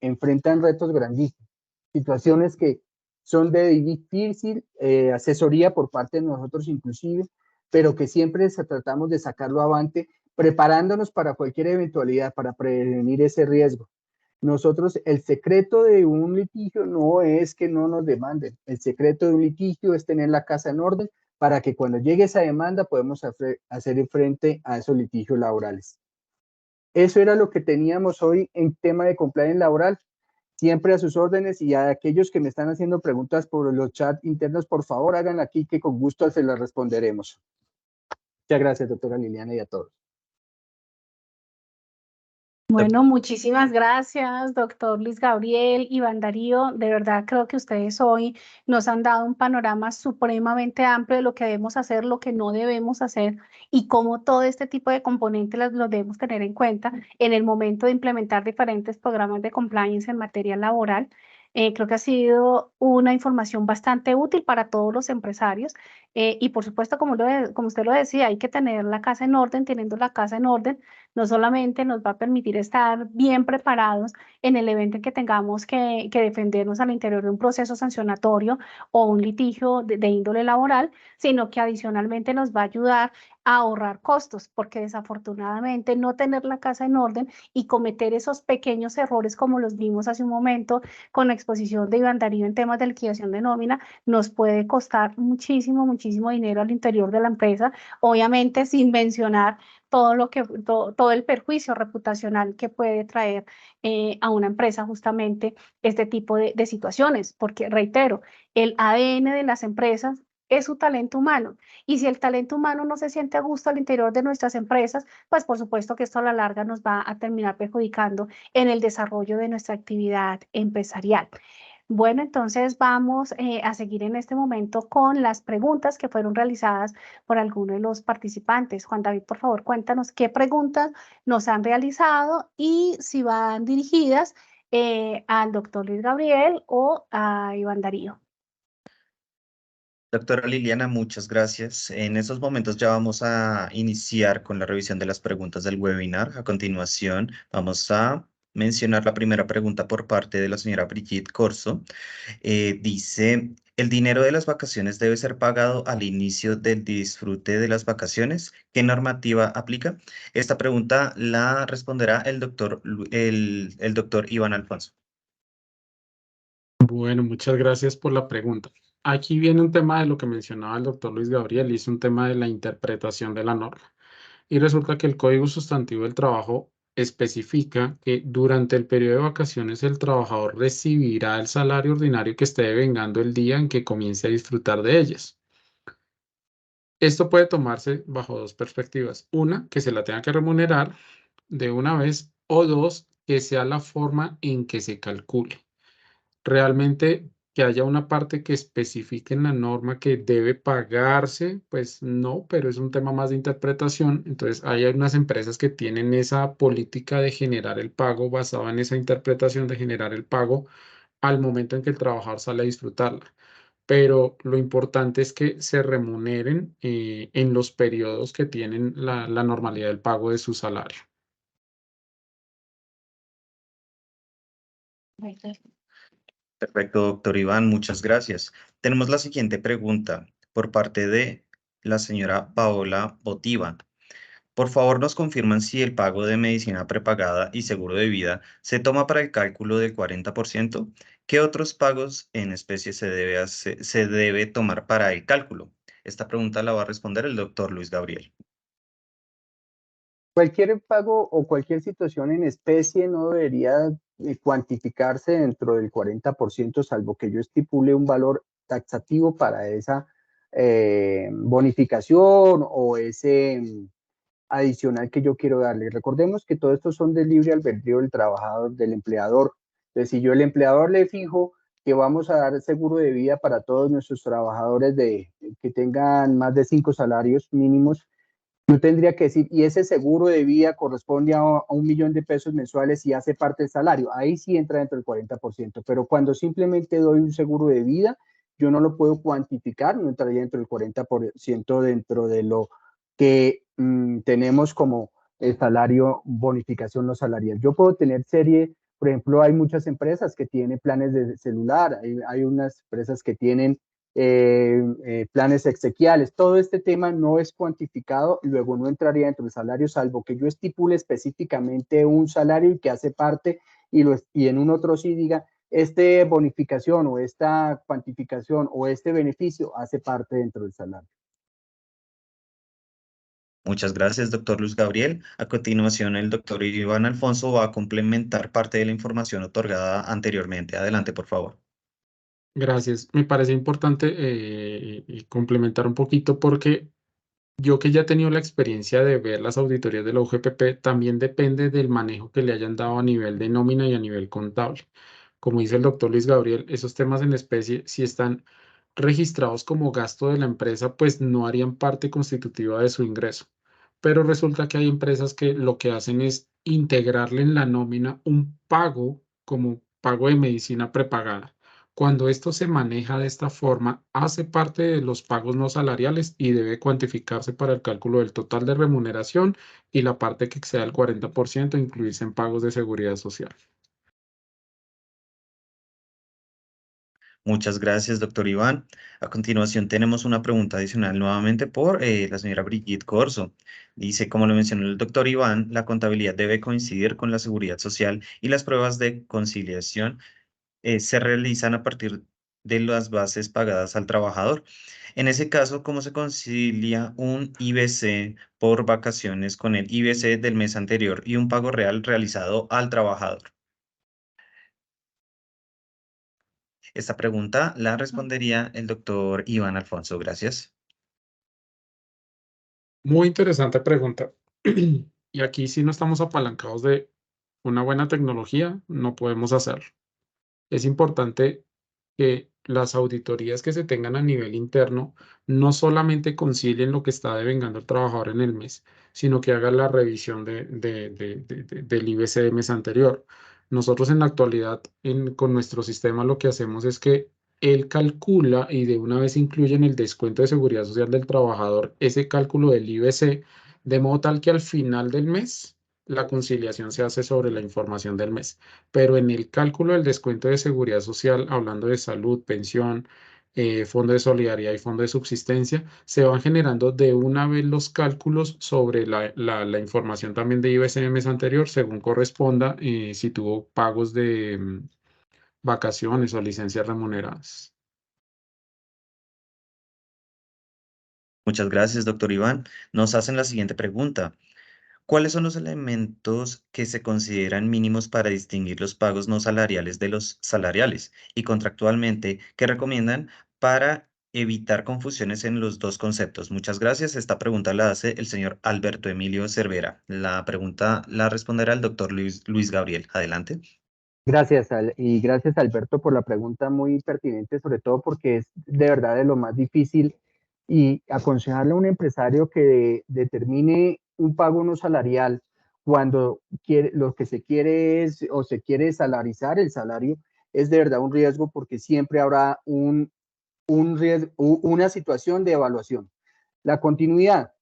enfrentan retos grandísimos, situaciones que son de difícil asesoría por parte de nosotros inclusive, pero que siempre tratamos de sacarlo avante, preparándonos para cualquier eventualidad, para prevenir ese riesgo. Nosotros, el secreto de un litigio no es que no nos demanden. El secreto de un litigio es tener la casa en orden para que cuando llegue esa demanda podemos hacer frente a esos litigios laborales. Eso era lo que teníamos hoy en tema de compliance laboral. Siempre a sus órdenes, y a aquellos que me están haciendo preguntas por los chats internos, por favor hagan aquí que con gusto se las responderemos. Muchas gracias, doctora Liliana, y a todos. Bueno, muchísimas gracias, doctor Luis Gabriel, Iván Darío. De verdad creo que ustedes hoy nos han dado un panorama supremamente amplio de lo que debemos hacer, lo que no debemos hacer y cómo todo este tipo de componentes los debemos tener en cuenta en el momento de implementar diferentes programas de compliance en materia laboral. Creo que ha sido una información bastante útil para todos los empresarios y por supuesto, como usted lo decía, hay que tener la casa en orden. Teniendo la casa en orden, no solamente nos va a permitir estar bien preparados en el evento en que tengamos que defendernos al interior de un proceso sancionatorio o un litigio de índole laboral, sino que adicionalmente nos va a ayudar a ahorrar costos, porque desafortunadamente no tener la casa en orden y cometer esos pequeños errores como los vimos hace un momento con la exposición de Iván Darío en temas de liquidación de nómina, nos puede costar muchísimo, muchísimo dinero al interior de la empresa, obviamente sin mencionar todo el perjuicio reputacional que puede traer a una empresa justamente este tipo de situaciones, porque reitero, el ADN de las empresas es su talento humano. Y si el talento humano no se siente a gusto al interior de nuestras empresas, pues por supuesto que esto a la larga nos va a terminar perjudicando en el desarrollo de nuestra actividad empresarial. Bueno, entonces vamos a seguir en este momento con las preguntas que fueron realizadas por alguno de los participantes. Juan David, por favor, cuéntanos qué preguntas nos han realizado y si van dirigidas al doctor Luis Gabriel o a Iván Darío. Doctora Liliana, muchas gracias. En estos momentos ya vamos a iniciar con la revisión de las preguntas del webinar. A continuación, vamos a mencionar la primera pregunta por parte de la señora Brigitte Corso. Dice, ¿el dinero de las vacaciones debe ser pagado al inicio del disfrute de las vacaciones? ¿Qué normativa aplica? Esta pregunta la responderá el doctor Iván Alfonso. Bueno, muchas gracias por la pregunta. Aquí viene un tema de lo que mencionaba el doctor Luis Gabriel, y es un tema de la interpretación de la norma. Y resulta que el Código Sustantivo del Trabajo especifica que durante el periodo de vacaciones el trabajador recibirá el salario ordinario que esté devengando el día en que comience a disfrutar de ellas. Esto puede tomarse bajo dos perspectivas. Una, que se la tenga que remunerar de una vez, o dos, que sea la forma en que se calcule. Realmente que haya una parte que especifique en la norma que debe pagarse, pues no, pero es un tema más de interpretación. Entonces hay unas empresas que tienen esa política de generar el pago basada en esa interpretación de generar el pago al momento en que el trabajador sale a disfrutarla. Pero lo importante es que se remuneren en los periodos que tienen la normalidad del pago de su salario. Perfecto, doctor Iván, muchas gracias. Tenemos la siguiente pregunta por parte de la señora Paola Botiva. Por favor, nos confirman si el pago de medicina prepagada y seguro de vida se toma para el cálculo del 40%. ¿Qué otros pagos en especie se debe tomar para el cálculo? Esta pregunta la va a responder el doctor Luis Gabriel. Cualquier pago o cualquier situación en especie no debería cuantificarse dentro del 40%, salvo que yo estipule un valor taxativo para esa bonificación o ese adicional que yo quiero darle. Recordemos que todo esto son del libre albedrío del trabajador, del empleador. Entonces, si yo el empleador le fijo que vamos a dar seguro de vida para todos nuestros trabajadores que tengan más de 5 salarios mínimos, yo tendría que decir, y ese seguro de vida corresponde a 1.000.000 de pesos mensuales y hace parte del salario. Ahí sí entra dentro del 40%, pero cuando simplemente doy un seguro de vida, yo no lo puedo cuantificar, no entraría dentro del 40% dentro de lo que tenemos como el salario, bonificación no salarial. Yo puedo tener serie, por ejemplo, hay muchas empresas que tienen planes de celular, hay unas empresas que tienen planes exequiales. Todo este tema no es cuantificado y luego no entraría dentro del salario, salvo que yo estipule específicamente un salario y que hace parte y en un otro sí diga, esta bonificación o esta cuantificación o este beneficio hace parte dentro del salario. Muchas gracias, doctor Luis Gabriel. A continuación, el doctor Iván Alfonso va a complementar parte de la información otorgada anteriormente. Adelante, por favor. Gracias. Me parece importante complementar un poquito porque yo que ya he tenido la experiencia de ver las auditorías de la UGPP, también depende del manejo que le hayan dado a nivel de nómina y a nivel contable. Como dice el doctor Luis Gabriel, esos temas en especie, si están registrados como gasto de la empresa, pues no harían parte constitutiva de su ingreso. Pero resulta que hay empresas que lo que hacen es integrarle en la nómina un pago como pago de medicina prepagada. Cuando esto se maneja de esta forma, hace parte de los pagos no salariales y debe cuantificarse para el cálculo del total de remuneración y la parte que exceda el 40% incluirse en pagos de seguridad social. Muchas gracias, doctor Iván. A continuación, tenemos una pregunta adicional nuevamente por la señora Brigitte Corso. Dice, como lo mencionó el doctor Iván, la contabilidad debe coincidir con la seguridad social y las pruebas de conciliación se realizan a partir de las bases pagadas al trabajador. En ese caso, ¿cómo se concilia un IBC por vacaciones con el IBC del mes anterior y un pago real realizado al trabajador? Esta pregunta la respondería el doctor Iván Alfonso. Gracias. Muy interesante pregunta. Y aquí si no estamos apalancados de una buena tecnología, no podemos hacerlo. Es importante que las auditorías que se tengan a nivel interno no solamente concilien lo que está devengando el trabajador en el mes, sino que hagan la revisión del IBC del mes anterior. Nosotros en la actualidad, con nuestro sistema, lo que hacemos es que él calcula y de una vez incluye en el descuento de seguridad social del trabajador ese cálculo del IBC, de modo tal que al final del mes la conciliación se hace sobre la información del mes. Pero en el cálculo del descuento de seguridad social, hablando de salud, pensión, fondo de solidaridad y fondo de subsistencia, se van generando de una vez los cálculos sobre la información también de IBC mes anterior, según corresponda, si tuvo pagos de vacaciones o licencias remuneradas. Muchas gracias, doctor Iván. Nos hacen la siguiente pregunta. ¿Cuáles son los elementos que se consideran mínimos para distinguir los pagos no salariales de los salariales? Y contractualmente, ¿qué recomiendan para evitar confusiones en los dos conceptos? Muchas gracias. Esta pregunta la hace el señor Alberto Emilio Cervera. La pregunta la responderá el doctor Luis Gabriel. Adelante. Gracias, y gracias Alberto por la pregunta muy pertinente, sobre todo porque es de verdad de lo más difícil y aconsejarle a un empresario que determine un pago no salarial cuando quiere, lo que se quiere es o se quiere salarizar el salario, es de verdad un riesgo porque siempre habrá un riesgo, una situación de evaluación. La continuidad,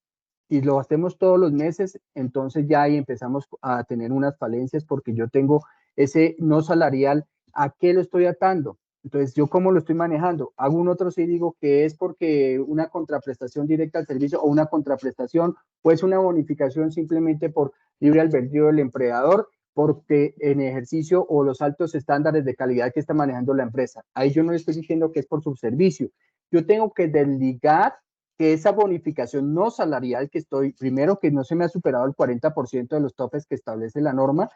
si lo hacemos todos los meses, entonces ya ahí empezamos a tener unas falencias porque yo tengo ese no salarial, ¿a qué lo estoy atando? Entonces, ¿yo cómo lo estoy manejando? Hago un otro sí digo que es porque una contraprestación directa al servicio o una contraprestación, pues una bonificación simplemente por libre albedrío del empleador, porque en ejercicio o los altos estándares de calidad que está manejando la empresa. Ahí yo no le estoy diciendo que es por su servicio. Yo tengo que desligar que esa bonificación no salarial que estoy, primero que no se me ha superado el 40% de los topes que establece la norma,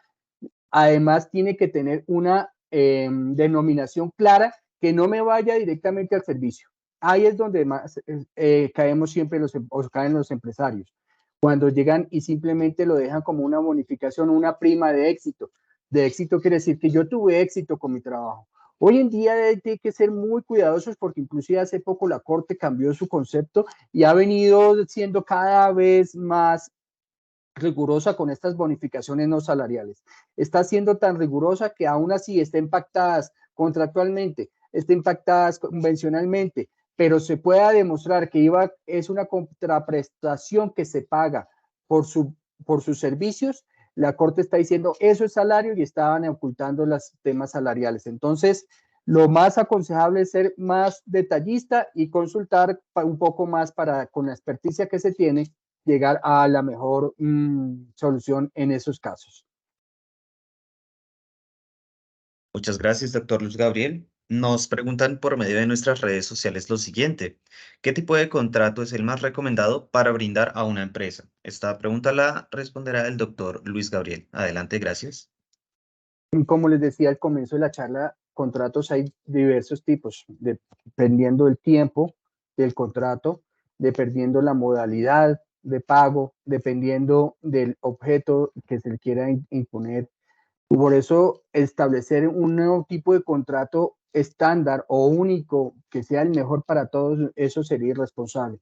además tiene que tener una denominación clara que no me vaya directamente al servicio. Ahí es donde más caemos siempre o caen los empresarios, cuando llegan y simplemente lo dejan como una bonificación, una prima de éxito. De éxito quiere decir que yo tuve éxito con mi trabajo. Hoy en día hay que ser muy cuidadosos porque inclusive hace poco la Corte cambió su concepto y ha venido siendo cada vez más rigurosa con estas bonificaciones no salariales. Está siendo tan rigurosa que aún así está impactadas contractualmente, está impactadas convencionalmente, pero se pueda demostrar que IVA es una contraprestación que se paga por sus servicios, la Corte está diciendo eso es salario y estaban ocultando los temas salariales. Entonces, lo más aconsejable es ser más detallista y consultar un poco más para, con la experticia que se tiene, llegar a la mejor solución en esos casos. Muchas gracias, doctor Luis Gabriel. Nos preguntan por medio de nuestras redes sociales lo siguiente: ¿qué tipo de contrato es el más recomendado para brindar a una empresa? Esta pregunta la responderá el doctor Luis Gabriel. Adelante, gracias. Como les decía al comienzo de la charla, contratos hay diversos tipos, dependiendo del tiempo del contrato, dependiendo la modalidad de pago, dependiendo del objeto que se le quiera imponer. Por eso, establecer un nuevo tipo de contrato estándar o único que sea el mejor para todos, eso sería irresponsable.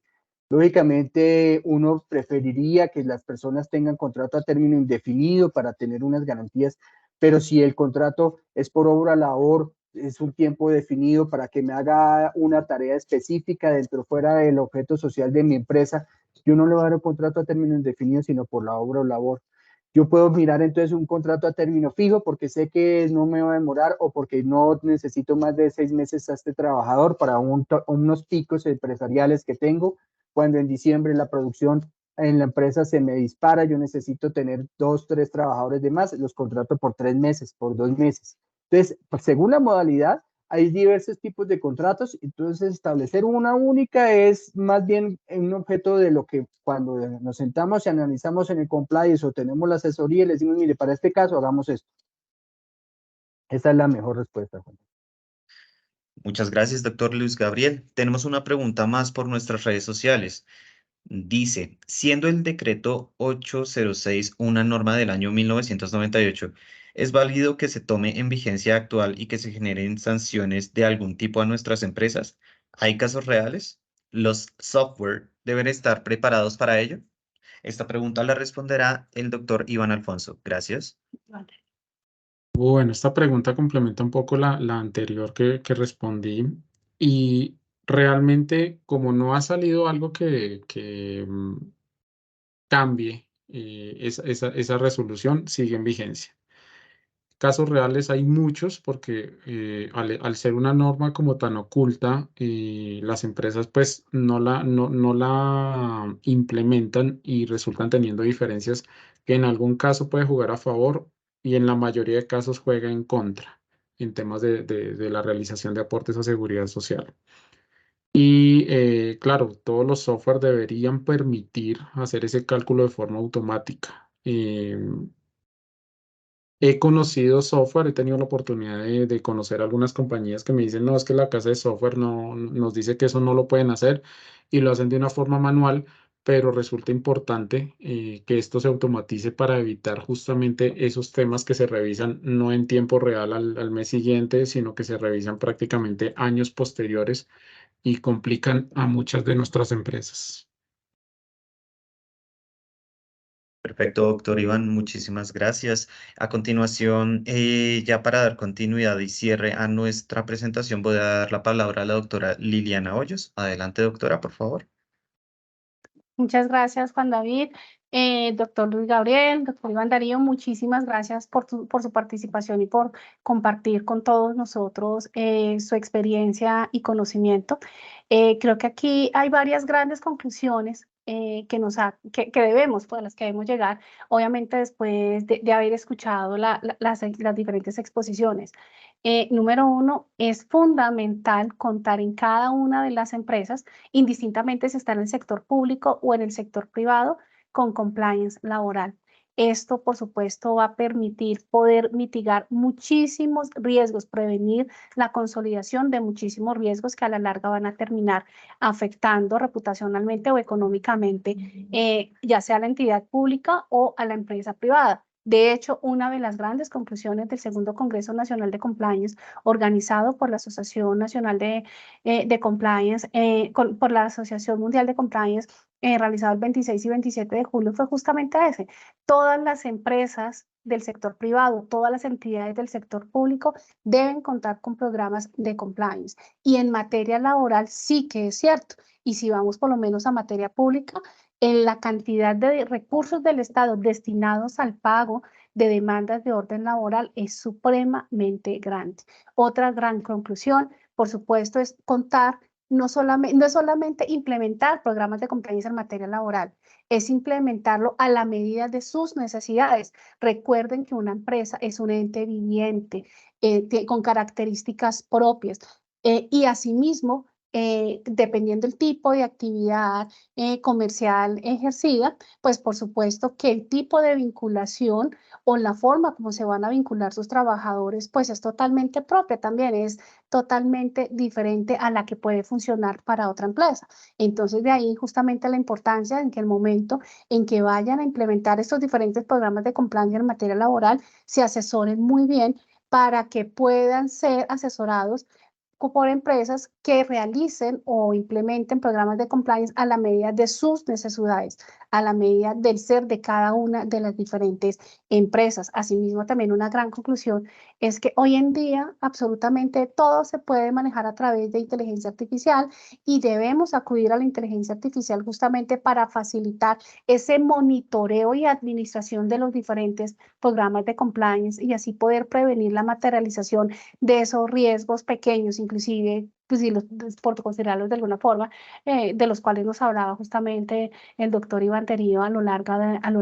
Lógicamente, uno preferiría que las personas tengan contrato a término indefinido para tener unas garantías, pero si el contrato es por obra labor, es un tiempo definido para que me haga una tarea específica dentro fuera del objeto social de mi empresa, yo no le voy a dar un contrato a término indefinido, sino por la obra o labor. Yo puedo mirar entonces un contrato a término fijo porque sé que no me va a demorar o porque no necesito más de 6 meses a este trabajador para unos picos empresariales que tengo. Cuando en diciembre la producción en la empresa se me dispara, yo necesito tener 2, 3 trabajadores de más, los contrato por 3 meses, por 2 meses. Entonces, según la modalidad, hay diversos tipos de contratos, entonces establecer una única es más bien un objeto de lo que cuando nos sentamos y analizamos en el compliance o tenemos la asesoría y le decimos, mire, para este caso hagamos esto. Esa es la mejor respuesta, Juan. Muchas gracias, doctor Luis Gabriel. Tenemos una pregunta más por nuestras redes sociales. Dice, siendo el decreto 806 una norma del año 1998, ¿es válido que se tome en vigencia actual y que se generen sanciones de algún tipo a nuestras empresas? ¿Hay casos reales? ¿Los software deben estar preparados para ello? Esta pregunta la responderá el doctor Iván Alfonso. Gracias. Bueno, esta pregunta complementa un poco la anterior que respondí y realmente como no ha salido algo que cambie esa resolución, sigue en vigencia. Casos reales hay muchos porque al ser una norma como tan oculta, las empresas pues no la implementan y resultan teniendo diferencias que en algún caso puede jugar a favor y en la mayoría de casos juega en contra en temas de la realización de aportes a seguridad social. Y claro, todos los software deberían permitir hacer ese cálculo de forma automática. He conocido software, he tenido la oportunidad de conocer algunas compañías que me dicen, no, es que la casa de software nos dice que eso no lo pueden hacer y lo hacen de una forma manual, pero resulta importante que esto se automatice para evitar justamente esos temas que se revisan no en tiempo real al mes siguiente, sino que se revisan prácticamente años posteriores y complican a muchas de nuestras empresas. Perfecto, doctor Iván, muchísimas gracias. A continuación, ya para dar continuidad y cierre a nuestra presentación, voy a dar la palabra a la doctora Liliana Hoyos. Adelante, doctora, por favor. Muchas gracias, Juan David. Doctor Luis Gabriel, doctor Iván Darío, muchísimas gracias por su participación y por compartir con todos nosotros su experiencia y conocimiento. Creo que aquí hay varias grandes conclusiones que debemos, por las que debemos llegar, obviamente después de haber escuchado las diferentes exposiciones. Número uno, es fundamental contar en cada una de las empresas, indistintamente si está en el sector público o en el sector privado, con compliance laboral. Esto, por supuesto, va a permitir poder mitigar muchísimos riesgos, prevenir la consolidación de muchísimos riesgos que a la larga van a terminar afectando reputacionalmente o económicamente, ya sea a la entidad pública o a la empresa privada. De hecho, una de las grandes conclusiones del segundo Congreso Nacional de Compliance, organizado por la Asociación Nacional de Compliance, por la Asociación Mundial de Compliance, realizado el 26 y 27 de julio, fue justamente ese. Todas las empresas del sector privado, todas las entidades del sector público deben contar con programas de compliance. Y en materia laboral sí que es cierto. Y si vamos por lo menos a materia pública, en la cantidad de recursos del Estado destinados al pago de demandas de orden laboral es supremamente grande. Otra gran conclusión, por supuesto, es contar, no es solamente implementar programas de compliance en materia laboral, es implementarlo a la medida de sus necesidades. Recuerden que una empresa es un ente viviente con características propias y asimismo, dependiendo del tipo de actividad comercial ejercida, pues por supuesto que el tipo de vinculación o la forma como se van a vincular sus trabajadores, pues es totalmente propia también, es totalmente diferente a la que puede funcionar para otra empresa. Entonces, de ahí justamente la importancia en que el momento en que vayan a implementar estos diferentes programas de compliance en materia laboral, se asesoren muy bien para que puedan ser asesorados por empresas que realicen o implementen programas de compliance a la medida de sus necesidades, a la medida del ser de cada una de las diferentes empresas. Asimismo, también una gran conclusión es que hoy en día absolutamente todo se puede manejar a través de inteligencia artificial y debemos acudir a la inteligencia artificial justamente para facilitar ese monitoreo y administración de los diferentes programas de compliance y así poder prevenir la materialización de esos riesgos pequeños, inclusive, pues sí, por considerarlos de alguna forma, de los cuales nos hablaba justamente el doctor Iván Darío a lo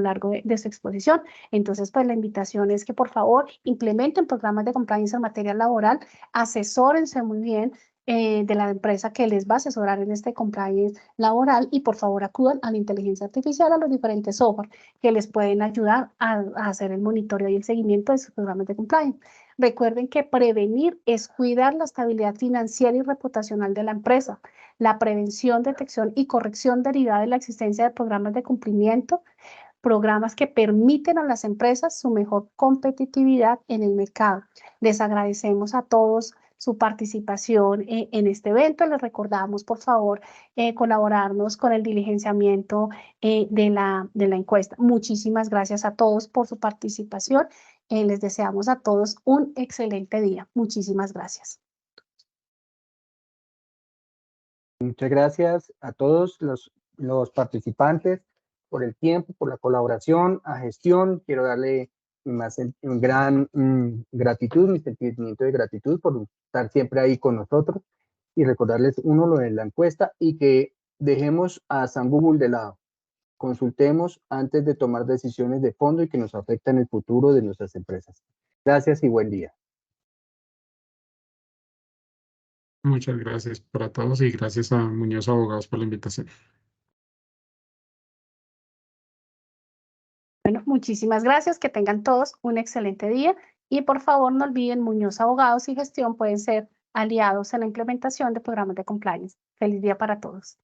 largo de su exposición. Entonces, pues la invitación es que por favor implementen programas de compliance en materia laboral, asesórense muy bien de la empresa que les va a asesorar en este compliance laboral y por favor acudan a la inteligencia artificial, a los diferentes software que les pueden ayudar a hacer el monitoreo y el seguimiento de sus programas de compliance. Recuerden que prevenir es cuidar la estabilidad financiera y reputacional de la empresa. La prevención, detección y corrección derivada de la existencia de programas de cumplimiento, programas que permiten a las empresas su mejor competitividad en el mercado. Les agradecemos a todos su participación en este evento. Les recordamos, por favor, colaborarnos con el diligenciamiento de la encuesta. Muchísimas gracias a todos por su participación. Les deseamos a todos un excelente día. Muchísimas gracias. Muchas gracias a todos los participantes por el tiempo, por la colaboración, a gestión. Quiero darle un gran gratitud, mi sentimiento de gratitud por estar siempre ahí con nosotros y recordarles uno lo de la encuesta y que dejemos a San Google de lado. Consultemos antes de tomar decisiones de fondo y que nos afectan el futuro de nuestras empresas. Gracias y buen día. Muchas gracias para todos y gracias a Muñoz Abogados por la invitación. Bueno, muchísimas gracias. Que tengan todos un excelente día y por favor no olviden, Muñoz Abogados y Gestión pueden ser aliados en la implementación de programas de compliance. Feliz día para todos.